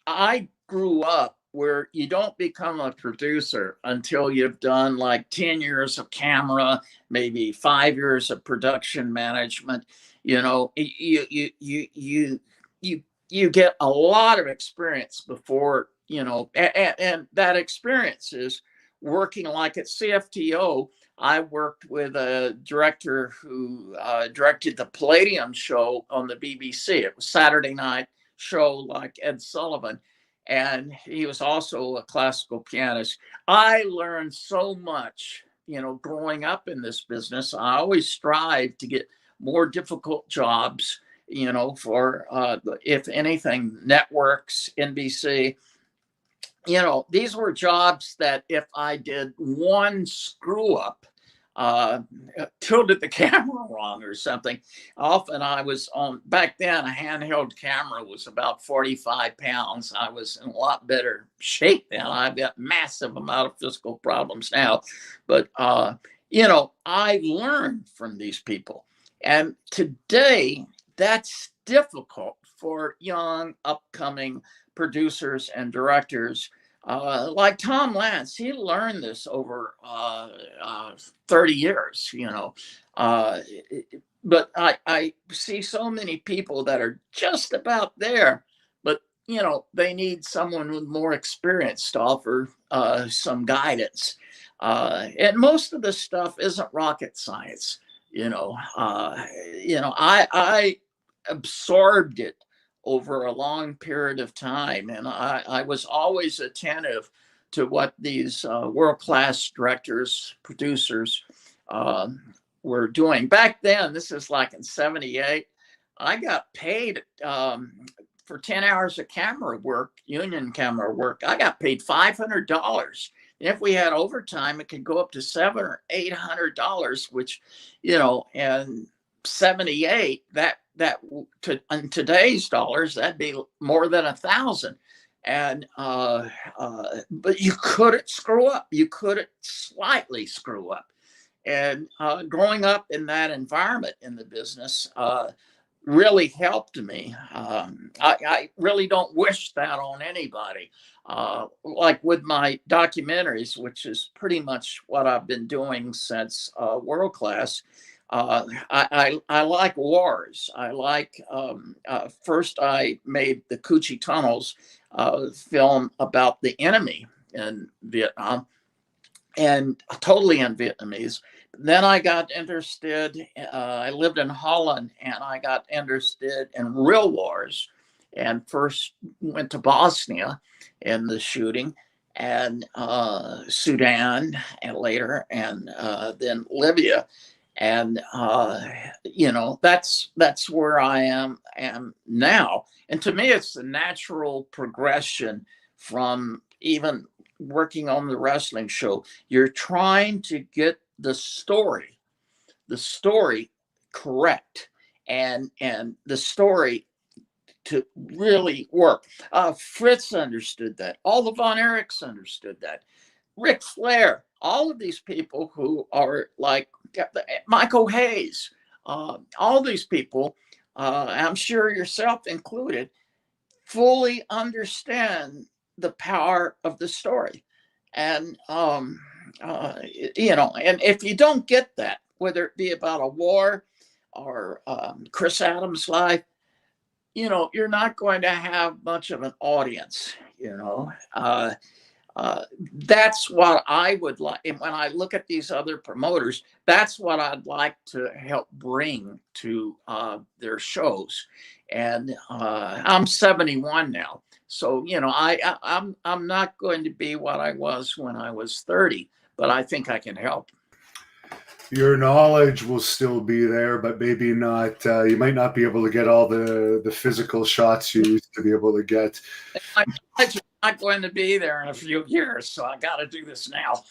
I grew up where you don't become a producer until you've done like 10 years of camera, maybe 5 years of production management. You get a lot of experience before, and that experience is working. Like at CFTO, I worked with a director who directed the Palladium show on the BBC. It was Saturday night show, like Ed Sullivan. And he was also a classical pianist. I learned so much, growing up in this business. I always strive to get more difficult jobs, for, if anything, networks, NBC. These were jobs that if I did one screw up, tilted the camera wrong or something. Often I was on, back then, a handheld camera was about 45 pounds. I was in a lot better shape then. I've got massive amount of physical problems now. But, I learned from these people. And today, that's difficult for young, upcoming producers and directors. Like Tom Lance, he learned this over 30 years, but I see so many people that are just about there, but, they need someone with more experience to offer some guidance. And most of this stuff isn't rocket science. I absorbed it over a long period of time. And I was always attentive to what these world-class directors, producers were doing. Back then, this is like in 78, I got paid for 10 hours of camera work, union camera work. I got paid $500. And if we had overtime, it could go up to $700 or $800, which, and 78, in today's dollars, that'd be more than 1,000. And but you couldn't screw up. You couldn't slightly screw up. And growing up in that environment in the business really helped me. I really don't wish that on anybody. Like with my documentaries, which is pretty much what I've been doing since World Class. I like wars. I like, first I made the Coochie Tunnels film about the enemy in Vietnam, and totally in Vietnamese. Then I got interested. I lived in Holland, and I got interested in real wars, and first went to Bosnia in the shooting, and Sudan, and later, and then Libya, and that's where I am now. And to me, it's the natural progression from even working on the wrestling show. You're trying to get the story correct, and the story to really work. Fritz understood that. All the Von Erichs understood that. Ric Flair, all of these people who are like Michael Hayes, all these people, I'm sure yourself included, fully understand the power of the story. And, and if you don't get that, whether it be about a war or Chris Adams' life, you're not going to have much of an audience, that's what I would like. And when I look at these other promoters, that's what I'd like to help bring to their shows. And I'm 71 now. So, I'm not going to be what I was when I was 30, but I think I can help. Your knowledge will still be there, but maybe not. You might not be able to get all the physical shots you used to be able to get. My knowledge is not going to be there in a few years, so I got to do this now.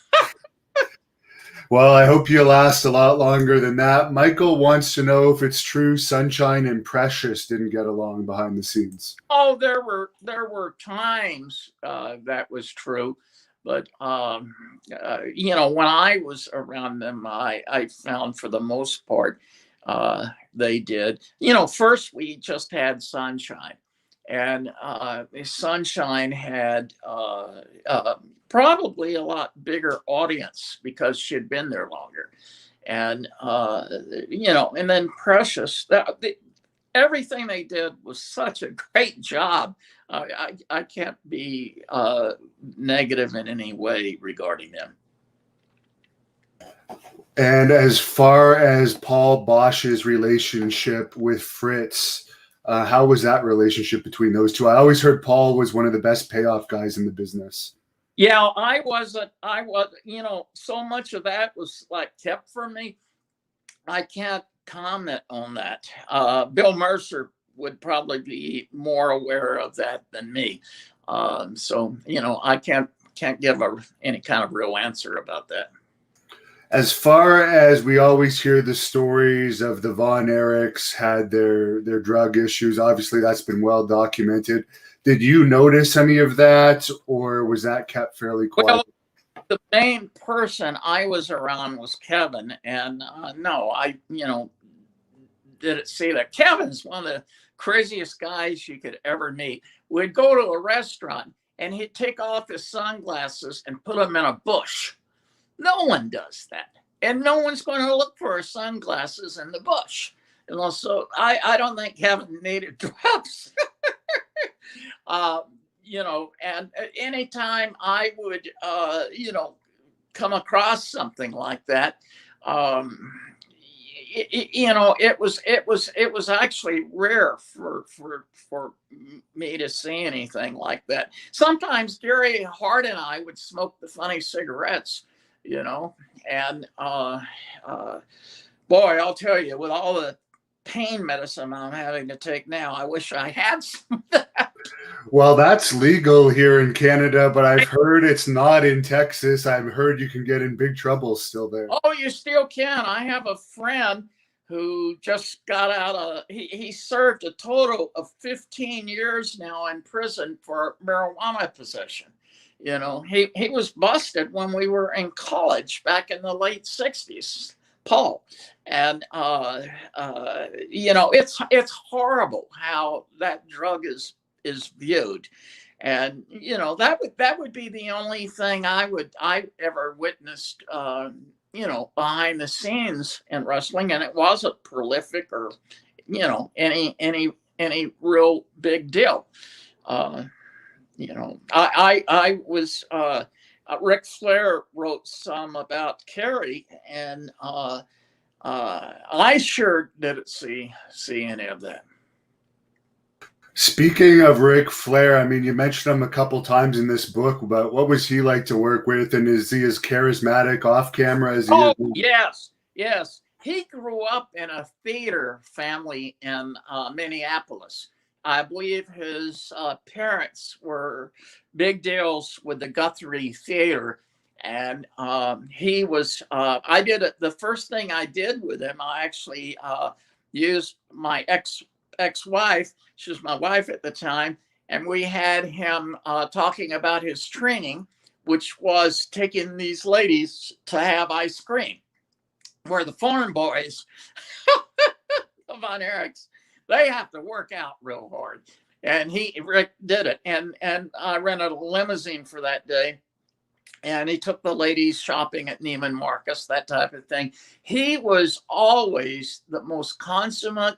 Well, I hope you last a lot longer than that. Michael wants to know if it's true Sunshine and Precious didn't get along behind the scenes. Oh, there were times that was true. But, when I was around them, I found for the most part, they did. First we just had Sunshine. And Sunshine had probably a lot bigger audience because she'd been there longer. And, and then Precious, everything they did was such a great job. I can't be negative in any way regarding them. And as far as Paul Bosch's relationship with Fritz, how was that relationship between those two? I always heard Paul was one of the best payoff guys in the business. Yeah, I was, so much of that was like kept from me. I can't comment on that. Bill Mercer would probably be more aware of that than me. So, I can't give any kind of real answer about that. As far as we always hear the stories of the Von Erichs had their drug issues, obviously that's been well documented. Did you notice any of that, or was that kept fairly quiet? Well, the main person I was around was Kevin, and no, I didn't see that. Kevin's one of the craziest guys you could ever meet. We'd go to a restaurant, and he'd take off his sunglasses and put them in a bush. No one does that. And no one's going to look for his sunglasses in the bush. And also, I don't think Kevin needed drugs. And anytime I would, come across something like that, it was actually rare for me to see anything like that. Sometimes Gary Hart and I would smoke the funny cigarettes, and boy, I'll tell you, with all the pain medicine I'm having to take now, I wish I had some of that. Well, that's legal here in Canada, but I've heard it's not in Texas. I've heard you can get in big trouble still there. Oh, you still can. I have a friend who just got out he served a total of 15 years now in prison for marijuana possession. He was busted when we were in college back in the late 60s, Paul. And, it's horrible how that drug is viewed. And, that would be the only thing I ever witnessed, behind the scenes in wrestling. And it wasn't prolific or, any real big deal. I was Ric Flair wrote some about Kerry, and I sure didn't see any of that. Speaking of Ric Flair, I mean, you mentioned him a couple times in this book, but what was he like to work with? And is he as charismatic off camera as he is? Oh, yes, yes. He grew up in a theater family in Minneapolis. I believe his parents were big deals with the Guthrie Theater. And he was, I did it. The first thing I did with him, I actually used my ex-wife. She was my wife at the time. And we had him talking about his training, which was taking these ladies to have ice cream, where the farm boys, the Von Erichs, they have to work out real hard. And Rick did it. And I rented a limousine for that day. And he took the ladies shopping at Neiman Marcus, that type of thing. He was always the most consummate,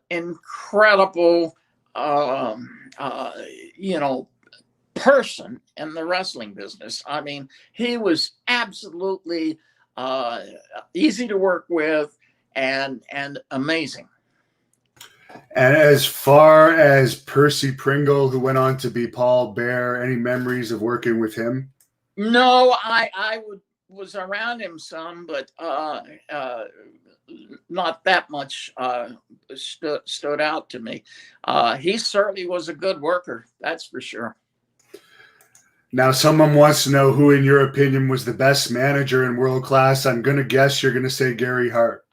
incredible, person in the wrestling business. I mean, he was absolutely easy to work with and amazing. And as far as Percy Pringle, who went on to be Paul Bear, any memories of working with him? No, I was around him some, but not that much stood out to me. He certainly was a good worker, that's for sure. Now, someone wants to know who, in your opinion, was the best manager in world class. I'm going to guess you're going to say Gary Hart.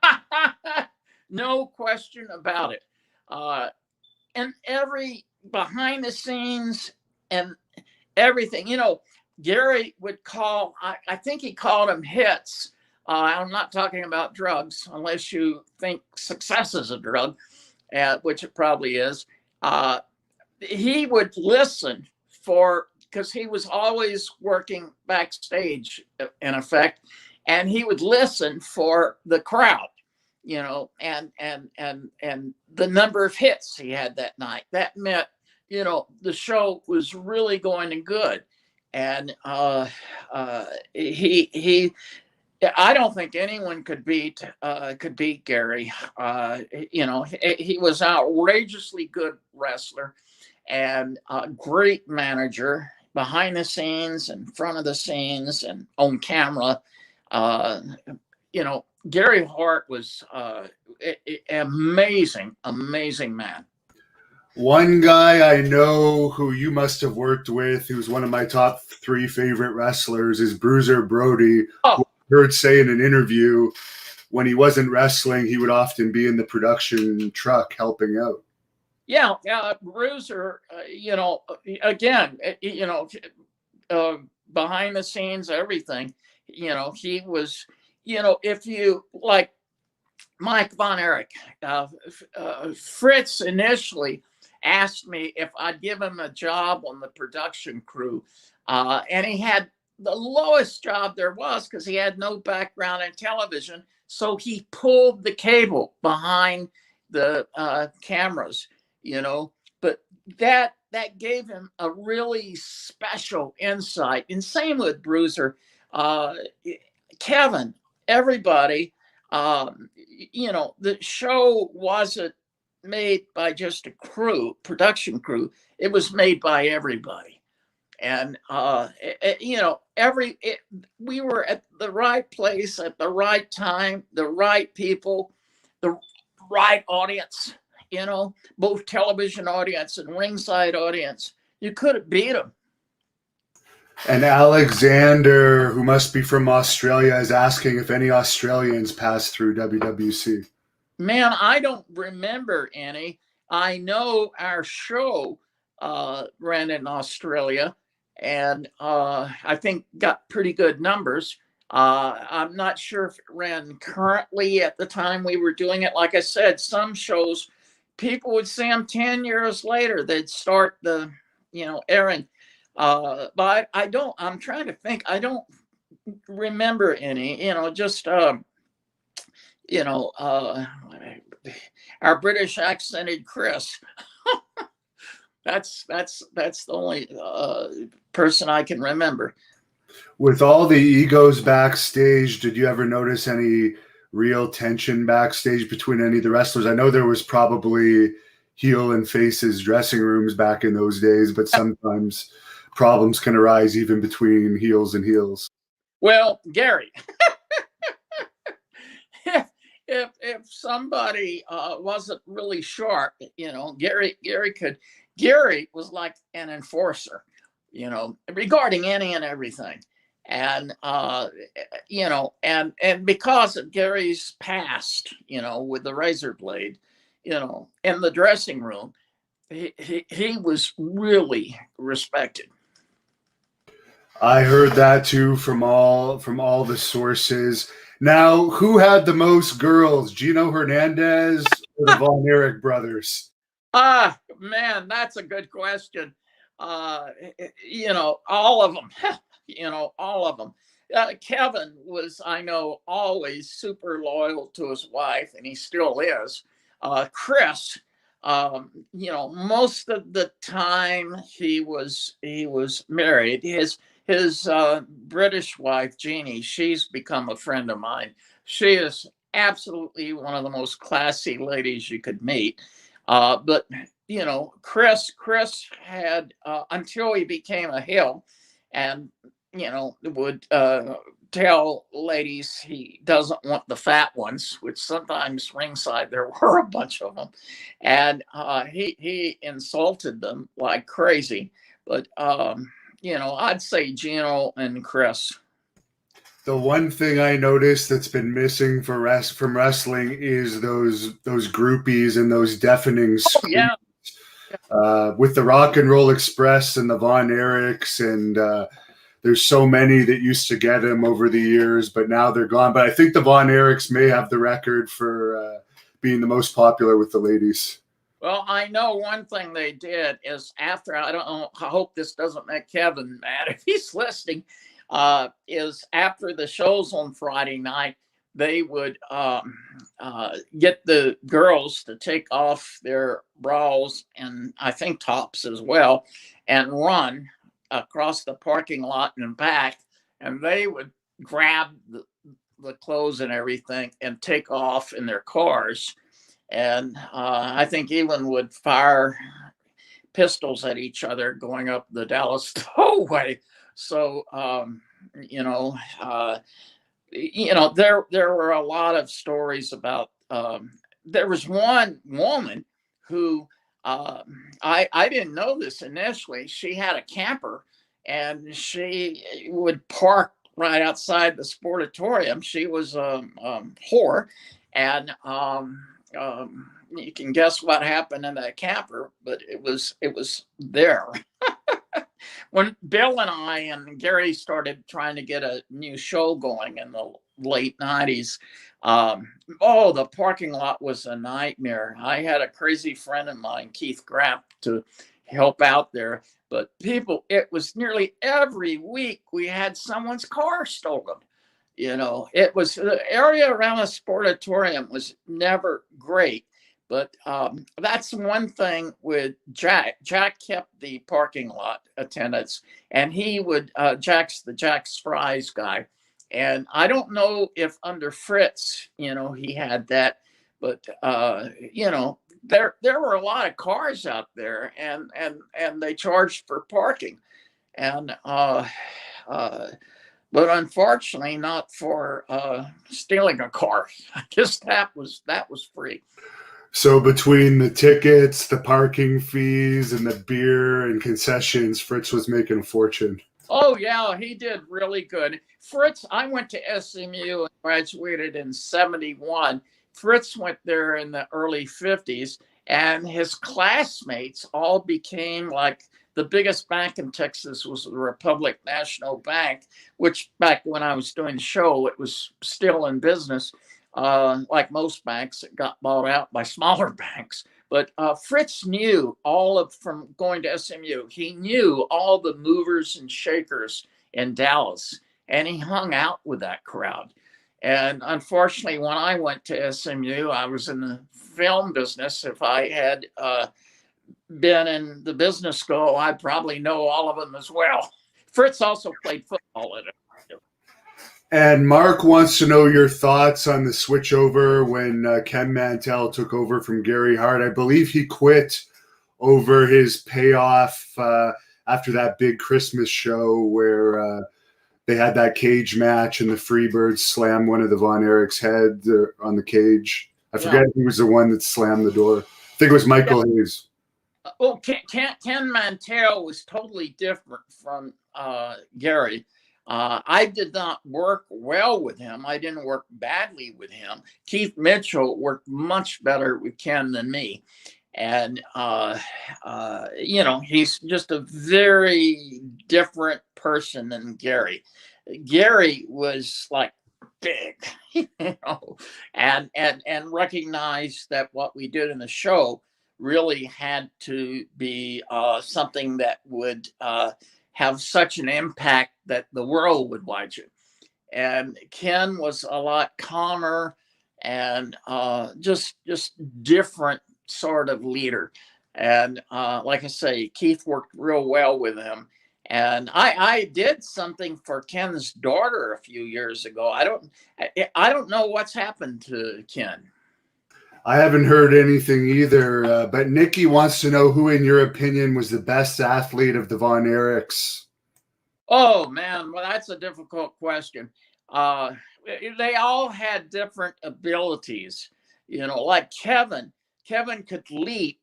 No question about it. And every behind the scenes and everything, Gary would call, I think he called them hits. I'm not talking about drugs, unless you think success is a drug, which it probably is. He would listen because he was always working backstage, in effect, and he would listen for the crowd, and the number of hits he had that night. That meant, the show was really going and good. And he I don't think anyone could beat Gary. He was an outrageously good wrestler and a great manager behind the scenes, in front of the scenes, and on camera. Gary Hart was amazing man. One guy I know who you must have worked with, who's one of my top 3 favorite wrestlers, is Bruiser Brody. Oh. Who I heard say in an interview, when he wasn't wrestling, he would often be in the production truck helping out. Yeah, Bruiser, again, behind the scenes, everything, he was, if you like Mike Von Erich, Fritz initially asked me if I'd give him a job on the production crew. And he had the lowest job there was because he had no background in television. So he pulled the cable behind the cameras, but that gave him a really special insight. And same with Bruiser, Kevin, everybody, the show wasn't made by just a production crew. It was made by everybody. And, we were at the right place at the right time, the right people, the right audience, both television audience and ringside audience. You couldn't beat them. And Alexander, who must be from Australia, is asking if any Australians passed through WWC. Man, I don't remember any. I know our show ran in Australia, and I think got pretty good numbers. I'm not sure if it ran currently at the time we were doing it. Like I said, some shows, people would see them 10 years later. They'd start the, airing. But I'm trying to think. I don't remember any, just, our British accented Chris. That's the only person I can remember. With all the egos backstage, did you ever notice any real tension backstage between any of the wrestlers? I know there was probably heel and faces dressing rooms back in those days, but sometimes problems can arise even between heels and heels. Well, Gary, if somebody wasn't really sharp, Gary was like an enforcer, regarding any and everything. And and because of Gary's past, with the razor blade, in the dressing room, he was really respected. I heard that too from all the sources. Now, who had the most girls, Gino Hernandez or the Von Erich brothers? Ah, man, that's a good question. All of them, all of them. Kevin was, I know, always super loyal to his wife, and he still is. Chris, most of the time he was married. His British wife, Jeannie, she's become a friend of mine. She is absolutely one of the most classy ladies you could meet. But Chris had until he became a heel, and would tell ladies he doesn't want the fat ones, which sometimes ringside there were a bunch of them, and he insulted them like crazy. But I'd say Gino and Chris. The one thing I noticed that's been missing from wrestling is those groupies and those deafening Oh screams. yeah. With the Rock and Roll Express and the Von Erichs, and there's so many that used to get him over the years, but now they're gone. But I think the Von Erichs may have the record for being the most popular with the ladies. Well, I know one thing they did is after, I don't know, I hope this doesn't make Kevin mad if he's listening, is after the shows on Friday night, they would get the girls to take off their bras and I think tops as well and run across the parking lot and back, and they would grab the clothes and everything and take off in their cars. And I think even would fire pistols at each other going up the Dallas tollway. So, there were a lot of stories about. There was one woman who I didn't know this initially. She had a camper, and she would park right outside the Sportatorium. She was a whore, and you can guess what happened in that camper, but it was there. When Bill and I and Gary started trying to get a new show going in the late 90s, the parking lot was a nightmare. I had a crazy friend of mine, Keith Grapp, to help out there. But it was nearly every week we had someone's car stolen. It was the area around the Sportatorium was never great. But that's one thing with Jack. Jack kept the parking lot attendants, and he would Jack's Fries guy. And I don't know if under Fritz, he had that, but there were a lot of cars out there, and they charged for parking, and but unfortunately not for stealing a car. I guess that was free. So between the tickets, the parking fees, and the beer and concessions, Fritz was making a fortune. Oh, yeah, he did really good. Fritz, I went to SMU and graduated in 71. Fritz went there in the early 50s, and his classmates all became like the biggest bank in Texas was the Republic National Bank, which back when I was doing the show, it was still in business. Like most banks, it got bought out by smaller banks. But Fritz knew from going to SMU, he knew all the movers and shakers in Dallas, and he hung out with that crowd. And unfortunately, when I went to SMU, I was in the film business. If I had been in the business school, I probably know all of them as well. Fritz also played football at it. And Mark wants to know your thoughts on the switchover when Ken Mantell took over from Gary Hart. I believe he quit over his payoff after that big Christmas show where they had that cage match and the Freebirds slammed one of the Von Erich's head on the cage. I forget who was the one that slammed the door. I think it was Michael Hayes. Oh, Ken Mantell was totally different from Gary. I did not work well with him. I didn't work badly with him. Keith Mitchell worked much better with Ken than me. And, he's just a very different person than Gary. Gary was like big, and recognized that what we did in the show really had to be something that would have such an impact that the world would watch it. And Ken was a lot calmer and just different sort of leader. And like I say, Keith worked real well with him. And I did something for Ken's daughter a few years ago. I don't know what's happened to Ken. I haven't heard anything either, but Nikki wants to know who, in your opinion, was the best athlete of the Von Erichs. Oh, man, well, that's a difficult question. They all had different abilities, like Kevin. Kevin could leap.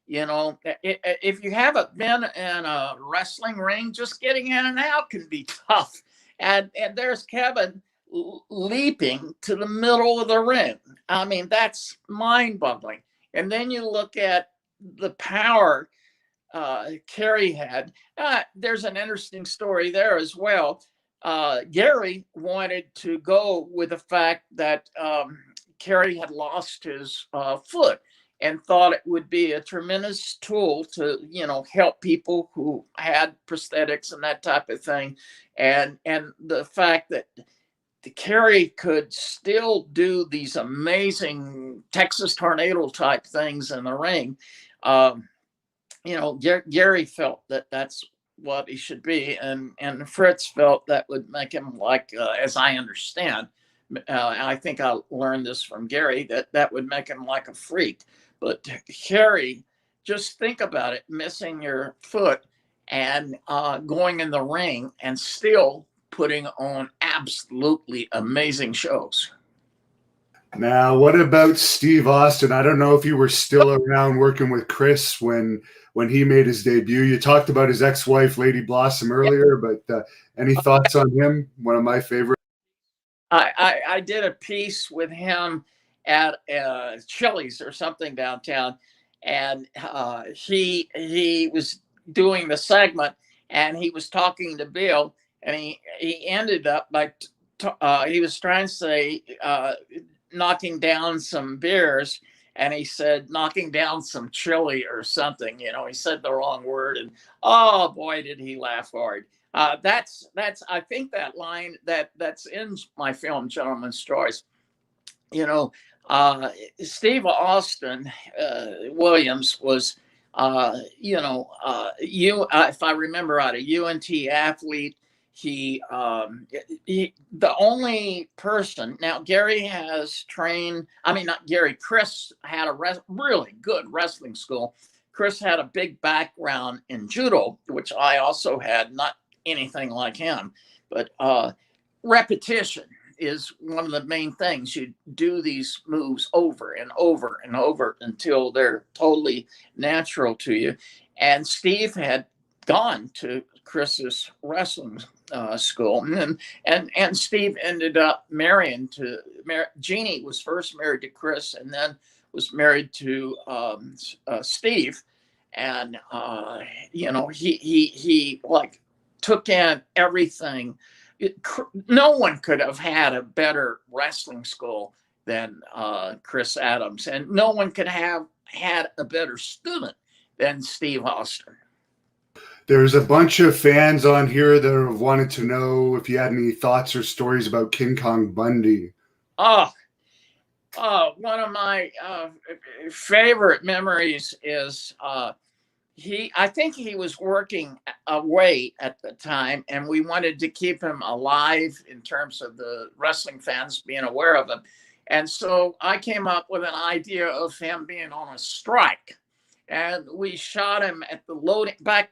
If you haven't been in a wrestling ring, just getting in and out can be tough. And there's Kevin leaping to the middle of the ring. I mean, that's mind-boggling. And then you look at the power Kerry had. There's an interesting story there as well. Gary wanted to go with the fact that Kerry had lost his foot and thought it would be a tremendous tool to, help people who had prosthetics and that type of thing. And the fact that Kerry could still do these amazing Texas tornado type things in the ring. Gary felt that that's what he should be. And Fritz felt that would make him like, as I understand, I think I learned this from Gary, that would make him like a freak. But Kerry, just think about it, missing your foot and going in the ring and still putting on absolutely amazing shows. Now, what about Steve Austin? I don't know if you were still around working with Chris when he made his debut. You talked about his ex-wife, Lady Blossom, earlier, but any thoughts on him? One of my favorites. I did a piece with him at Chili's or something downtown, and he was doing the segment, and he was talking to Bill, and he ended up by he was trying to say knocking down some beers, and he said knocking down some chili or something. He said the wrong word, and oh boy, did he laugh hard. That's I think that line that's in my film Gentleman's Choice. Steve Austin Williams was if I remember right, a UNT athlete. He the only person. Now Gary has trained. I mean, not Gary. Chris had a really good wrestling school. Chris had a big background in judo, which I also had. Not anything like him, but repetition is one of the main things. You do these moves over and over and over until they're totally natural to you. And Steve had gone to Chris's wrestling school, and Steve ended up marrying to Jeannie. Was first married to Chris, and then was married to Steve. And he like took in everything. No one could have had a better wrestling school than Chris Adams, and no one could have had a better student than Steve Austin. There's a bunch of fans on here that have wanted to know if you had any thoughts or stories about King Kong Bundy. Oh, one of my favorite memories is I think he was working away at the time, and we wanted to keep him alive in terms of the wrestling fans being aware of him. And so I came up with an idea of him being on a strike, and we shot him at the loading back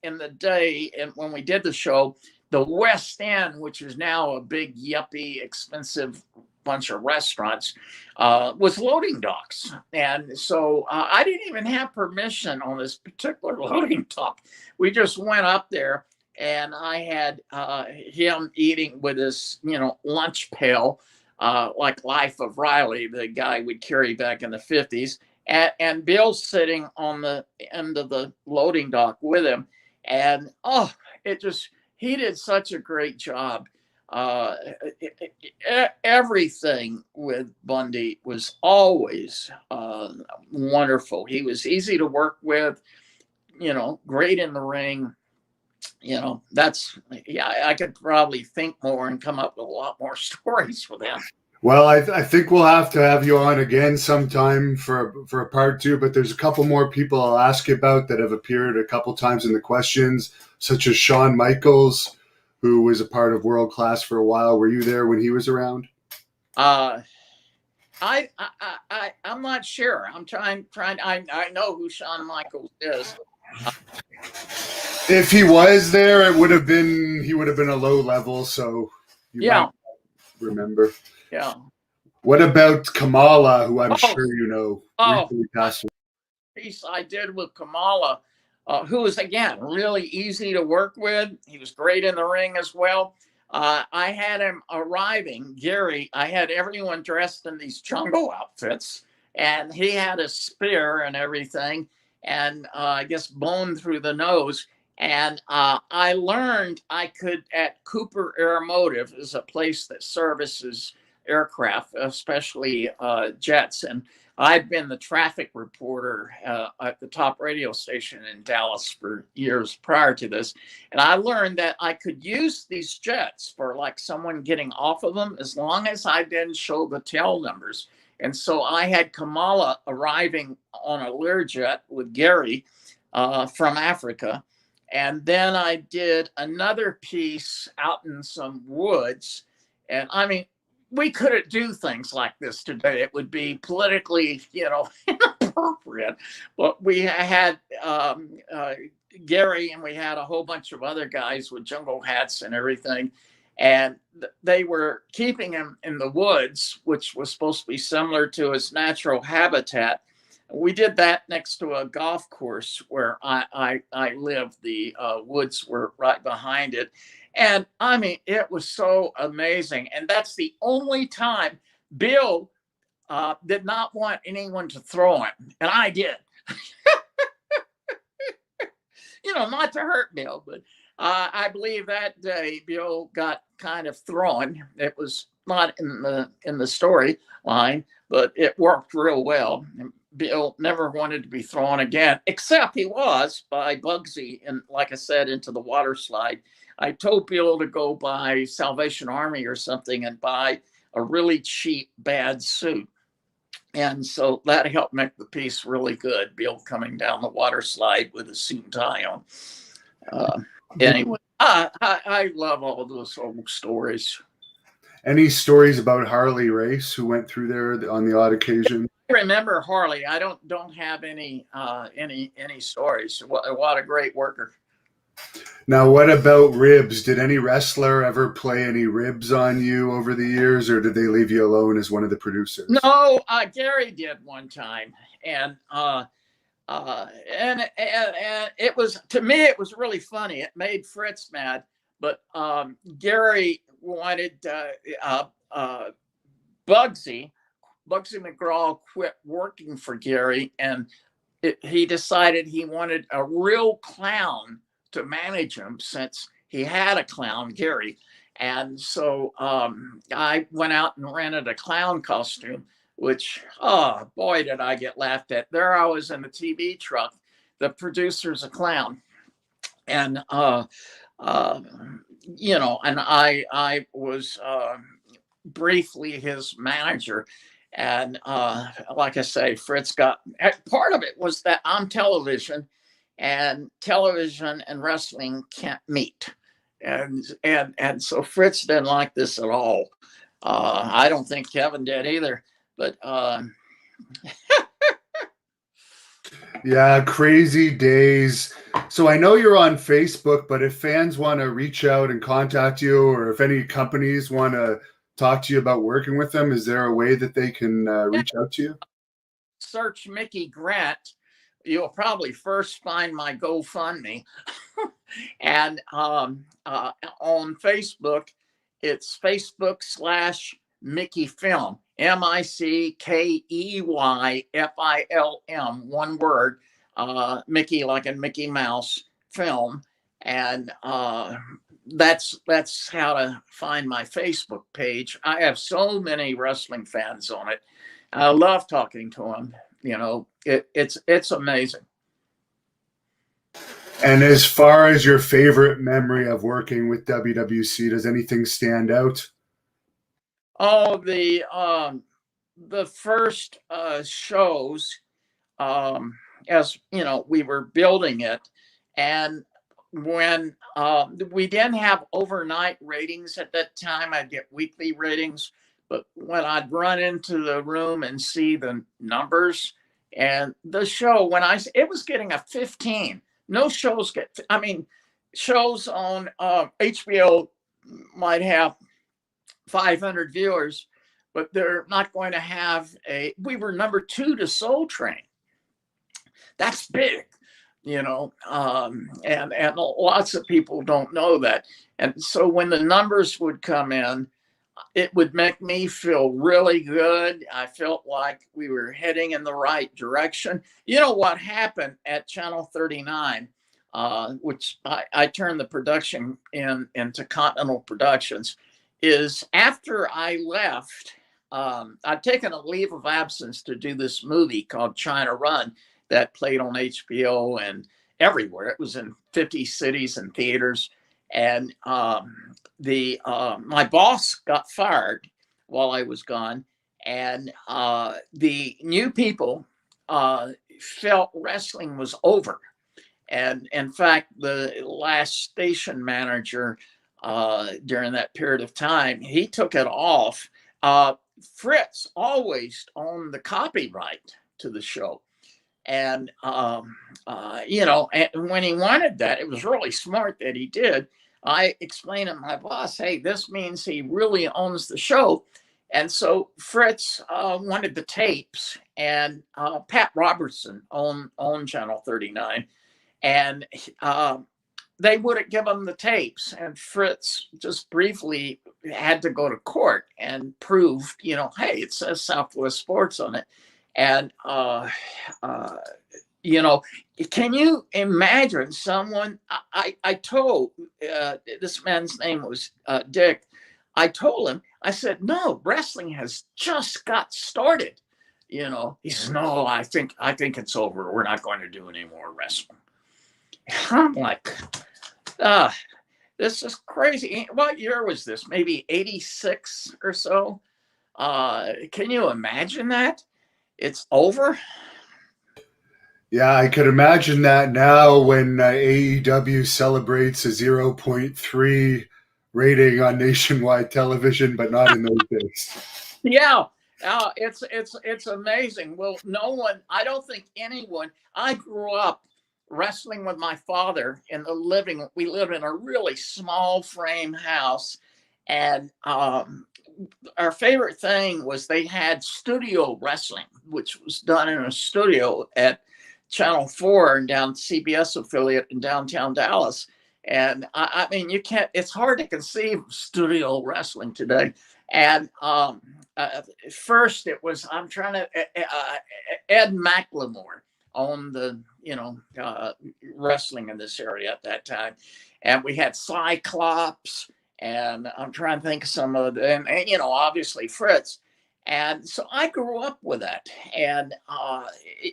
in the day, and when we did the show, the West End, which is now a big yuppie, expensive bunch of restaurants, was loading docks. And so I didn't even have permission on this particular loading dock. We just went up there, and I had him eating with his, lunch pail, like Life of Riley, the guy we'd carry back in the 50s. And Bill sitting on the end of the loading dock with him. And he did such a great job. Everything with Bundy was always wonderful. He was easy to work with, great in the ring. I could probably think more and come up with a lot more stories with him. Well, I think we'll have to have you on again sometime for a part 2, but there's a couple more people I'll ask you about that have appeared a couple times in the questions, such as Shawn Michaels, who was a part of World Class for a while. Were you there when he was around? I'm not sure. I'm trying. I know who Shawn Michaels is. If he was there, he would have been a low level, so you might remember. Yeah. What about Kamala, who I'm sure you know? Piece I did with Kamala, who was, again, really easy to work with. He was great in the ring as well. I had him arriving, Gary. I had everyone dressed in these jungle outfits, and he had a spear and everything, and I guess bone through the nose. And I learned I could, at Cooper Aeromotive, is a place that services aircraft, especially jets. And I'd been the traffic reporter at the top radio station in Dallas for years prior to this. And I learned that I could use these jets for like someone getting off of them as long as I didn't show the tail numbers. And so I had Kamala arriving on a Learjet with Gary from Africa. And then I did another piece out in some woods. And I mean, we couldn't do things like this today. It would be politically, inappropriate. But we had Gary, and we had a whole bunch of other guys with jungle hats and everything. And they were keeping him in the woods, which was supposed to be similar to his natural habitat. We did that next to a golf course where I lived. The woods were right behind it. And I mean, it was so amazing. And that's the only time Bill did not want anyone to throw him. And I did. Not to hurt Bill, but I believe that day Bill got kind of thrown. It was not in the storyline, but it worked real well. And Bill never wanted to be thrown again, except he was by Bugsy, and like I said, into the water slide. I told Bill to go buy Salvation Army or something and buy a really cheap bad suit. And so that helped make the piece really good. Bill coming down the water slide with a suit and tie on. Anyway, I love all those old stories. Any stories about Harley Race, who went through there on the odd occasion? I remember Harley. I don't have any stories. What a great worker. Now, what about ribs? Did any wrestler ever play any ribs on you over the years, or did they leave you alone as one of the producers? No, Gary did one time, and it was, to me, it was really funny. It made Fritz mad, but Gary wanted Bugsy McGraw quit working for Gary, and he decided he wanted a real clown to manage him, since he had a clown, Gary. And so I went out and rented a clown costume, which, oh boy, did I get laughed at. There I was in the TV truck. The producer's a clown. And, and I was briefly his manager. And like I say, Fritz got, part of it was that on television, and television and wrestling can't meet. And so Fritz didn't like this at all. I don't think Kevin did either. But yeah, crazy days. So I know you're on Facebook, but if fans want to reach out and contact you, or if any companies want to talk to you about working with them, is there a way that they can reach out to you? search Mickey Grant. You'll probably first find my GoFundMe. And on Facebook, it's Facebook/Mickey Film, MICKEYFILM, one word, Mickey like in Mickey Mouse Film. And that's how to find my Facebook page. I have so many wrestling fans on it. I love talking to them. You know, it's amazing. And as far as your favorite memory of working with WWC, does anything stand out? Oh, the first shows, as you know, we were building it, and when we didn't have overnight ratings at that time, I'd get weekly ratings. But when I'd run into the room and see the numbers and the show, it was getting a 15. No shows get, I mean, shows on HBO might have 500 viewers, but they're not going to have we were number 2 to Soul Train. That's big, you know, and lots of people don't know that. And so when the numbers would come in, it would make me feel really good. I felt like we were heading in the right direction. You know what happened at Channel 39, which I turned the production into Continental Productions, is after I left, I'd taken a leave of absence to do this movie called China Run that played on HBO and everywhere. It was in 50 cities and theaters. And my boss got fired while I was gone, and the new people felt wrestling was over. And in fact, the last station manager during that period of time, he took it off. Fritz always owned the copyright to the show. And, you know, and when he wanted that, it was really smart that he did. I explained to my boss, hey, this means he really owns the show. And so Fritz wanted the tapes, and Pat Robertson owned Channel 39. And they wouldn't give him the tapes. And Fritz just briefly had to go to court and prove, you know, hey, it says Southwest Sports on it. And, you know, can you imagine someone, I told, this man's name was Dick. I told him, I said, no, wrestling has just got started. You know, he says, no, I think it's over. We're not going to do any more wrestling. I'm like, this is crazy. What year was this? Maybe 86 or so. Can you imagine that? It's over. Yeah, I could imagine that now when AEW celebrates a 0.3 rating on nationwide television, but not in those days. Yeah, it's amazing. Well, I don't think anyone, I grew up wrestling with my father in the living. We lived in a really small frame house, and our favorite thing was they had studio wrestling, which was done in a studio at Channel 4 and down CBS affiliate in downtown Dallas. And I mean, it's hard to conceive of studio wrestling today. And first it was, Ed McLemore owned the, you know, wrestling in this area at that time. And we had Cyclops, and I'm trying to think of some of them, and you know, obviously Fritz. And so I grew up with that. And,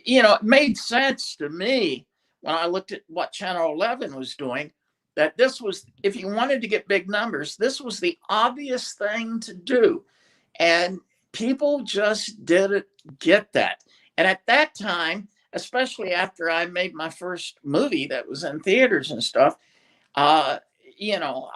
you know, it made sense to me when I looked at what Channel 11 was doing, that this was, if you wanted to get big numbers, this was the obvious thing to do. And people just didn't get that. And at that time, especially after I made my first movie that was in theaters and stuff. Uh, you know,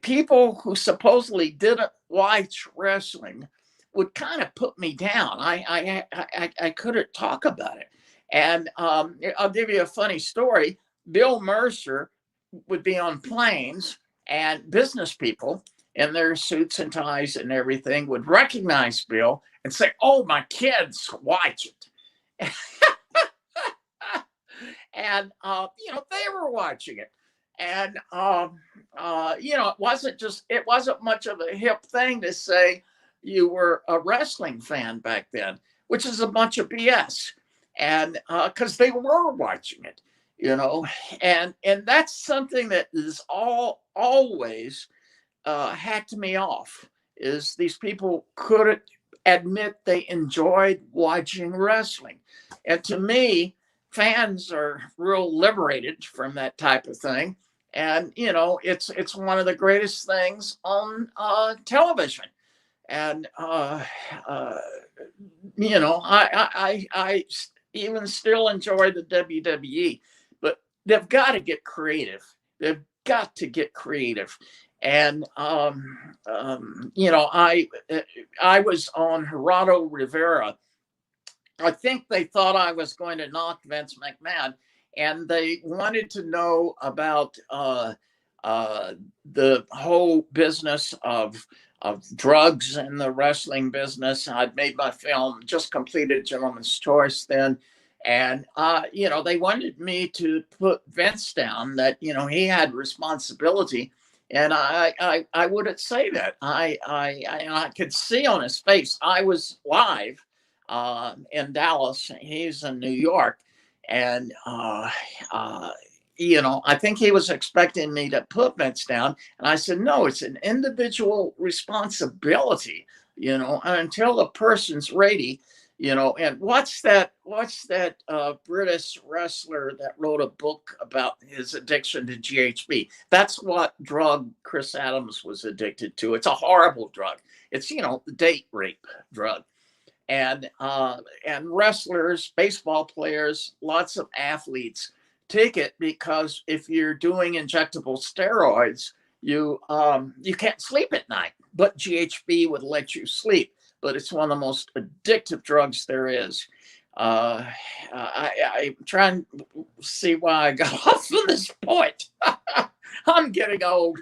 people who supposedly didn't watch wrestling would kind of put me down. I couldn't talk about it. And I'll give you a funny story. Bill Mercer would be on planes, and business people in their suits and ties and everything would recognize Bill and say, "Oh, my kids watch it." And they were watching it. And it wasn't much of a hip thing to say you were a wrestling fan back then, which is a bunch of BS. And because they were watching it, and that's something that is always hacked me off, is these people couldn't admit they enjoyed watching wrestling. And to me, fans are real liberated from that type of thing. And it's one of the greatest things on television. And I even still enjoy the WWE, but they've got to get creative. They've got to get creative. And I was on Gerardo Rivera. I think they thought I was going to knock Vince McMahon, and they wanted to know about the whole business of drugs in the wrestling business. I'd made my film, just completed Gentleman's Choice then. And, they wanted me to put Vince down, that, he had responsibility. And I wouldn't say that. I could see on his face. I was live in Dallas. He's in New York. And, I think he was expecting me to put Vince down. And I said, no, it's an individual responsibility, until the person's ready, and what's that British wrestler that wrote a book about his addiction to GHB? That's what drug Chris Adams was addicted to. It's a horrible drug. It's, the date rape drug. And wrestlers, baseball players, lots of athletes take it because if you're doing injectable steroids, you can't sleep at night. But GHB would let you sleep. But it's one of the most addictive drugs there is. I'm trying to see why I got off on this point. I'm getting old.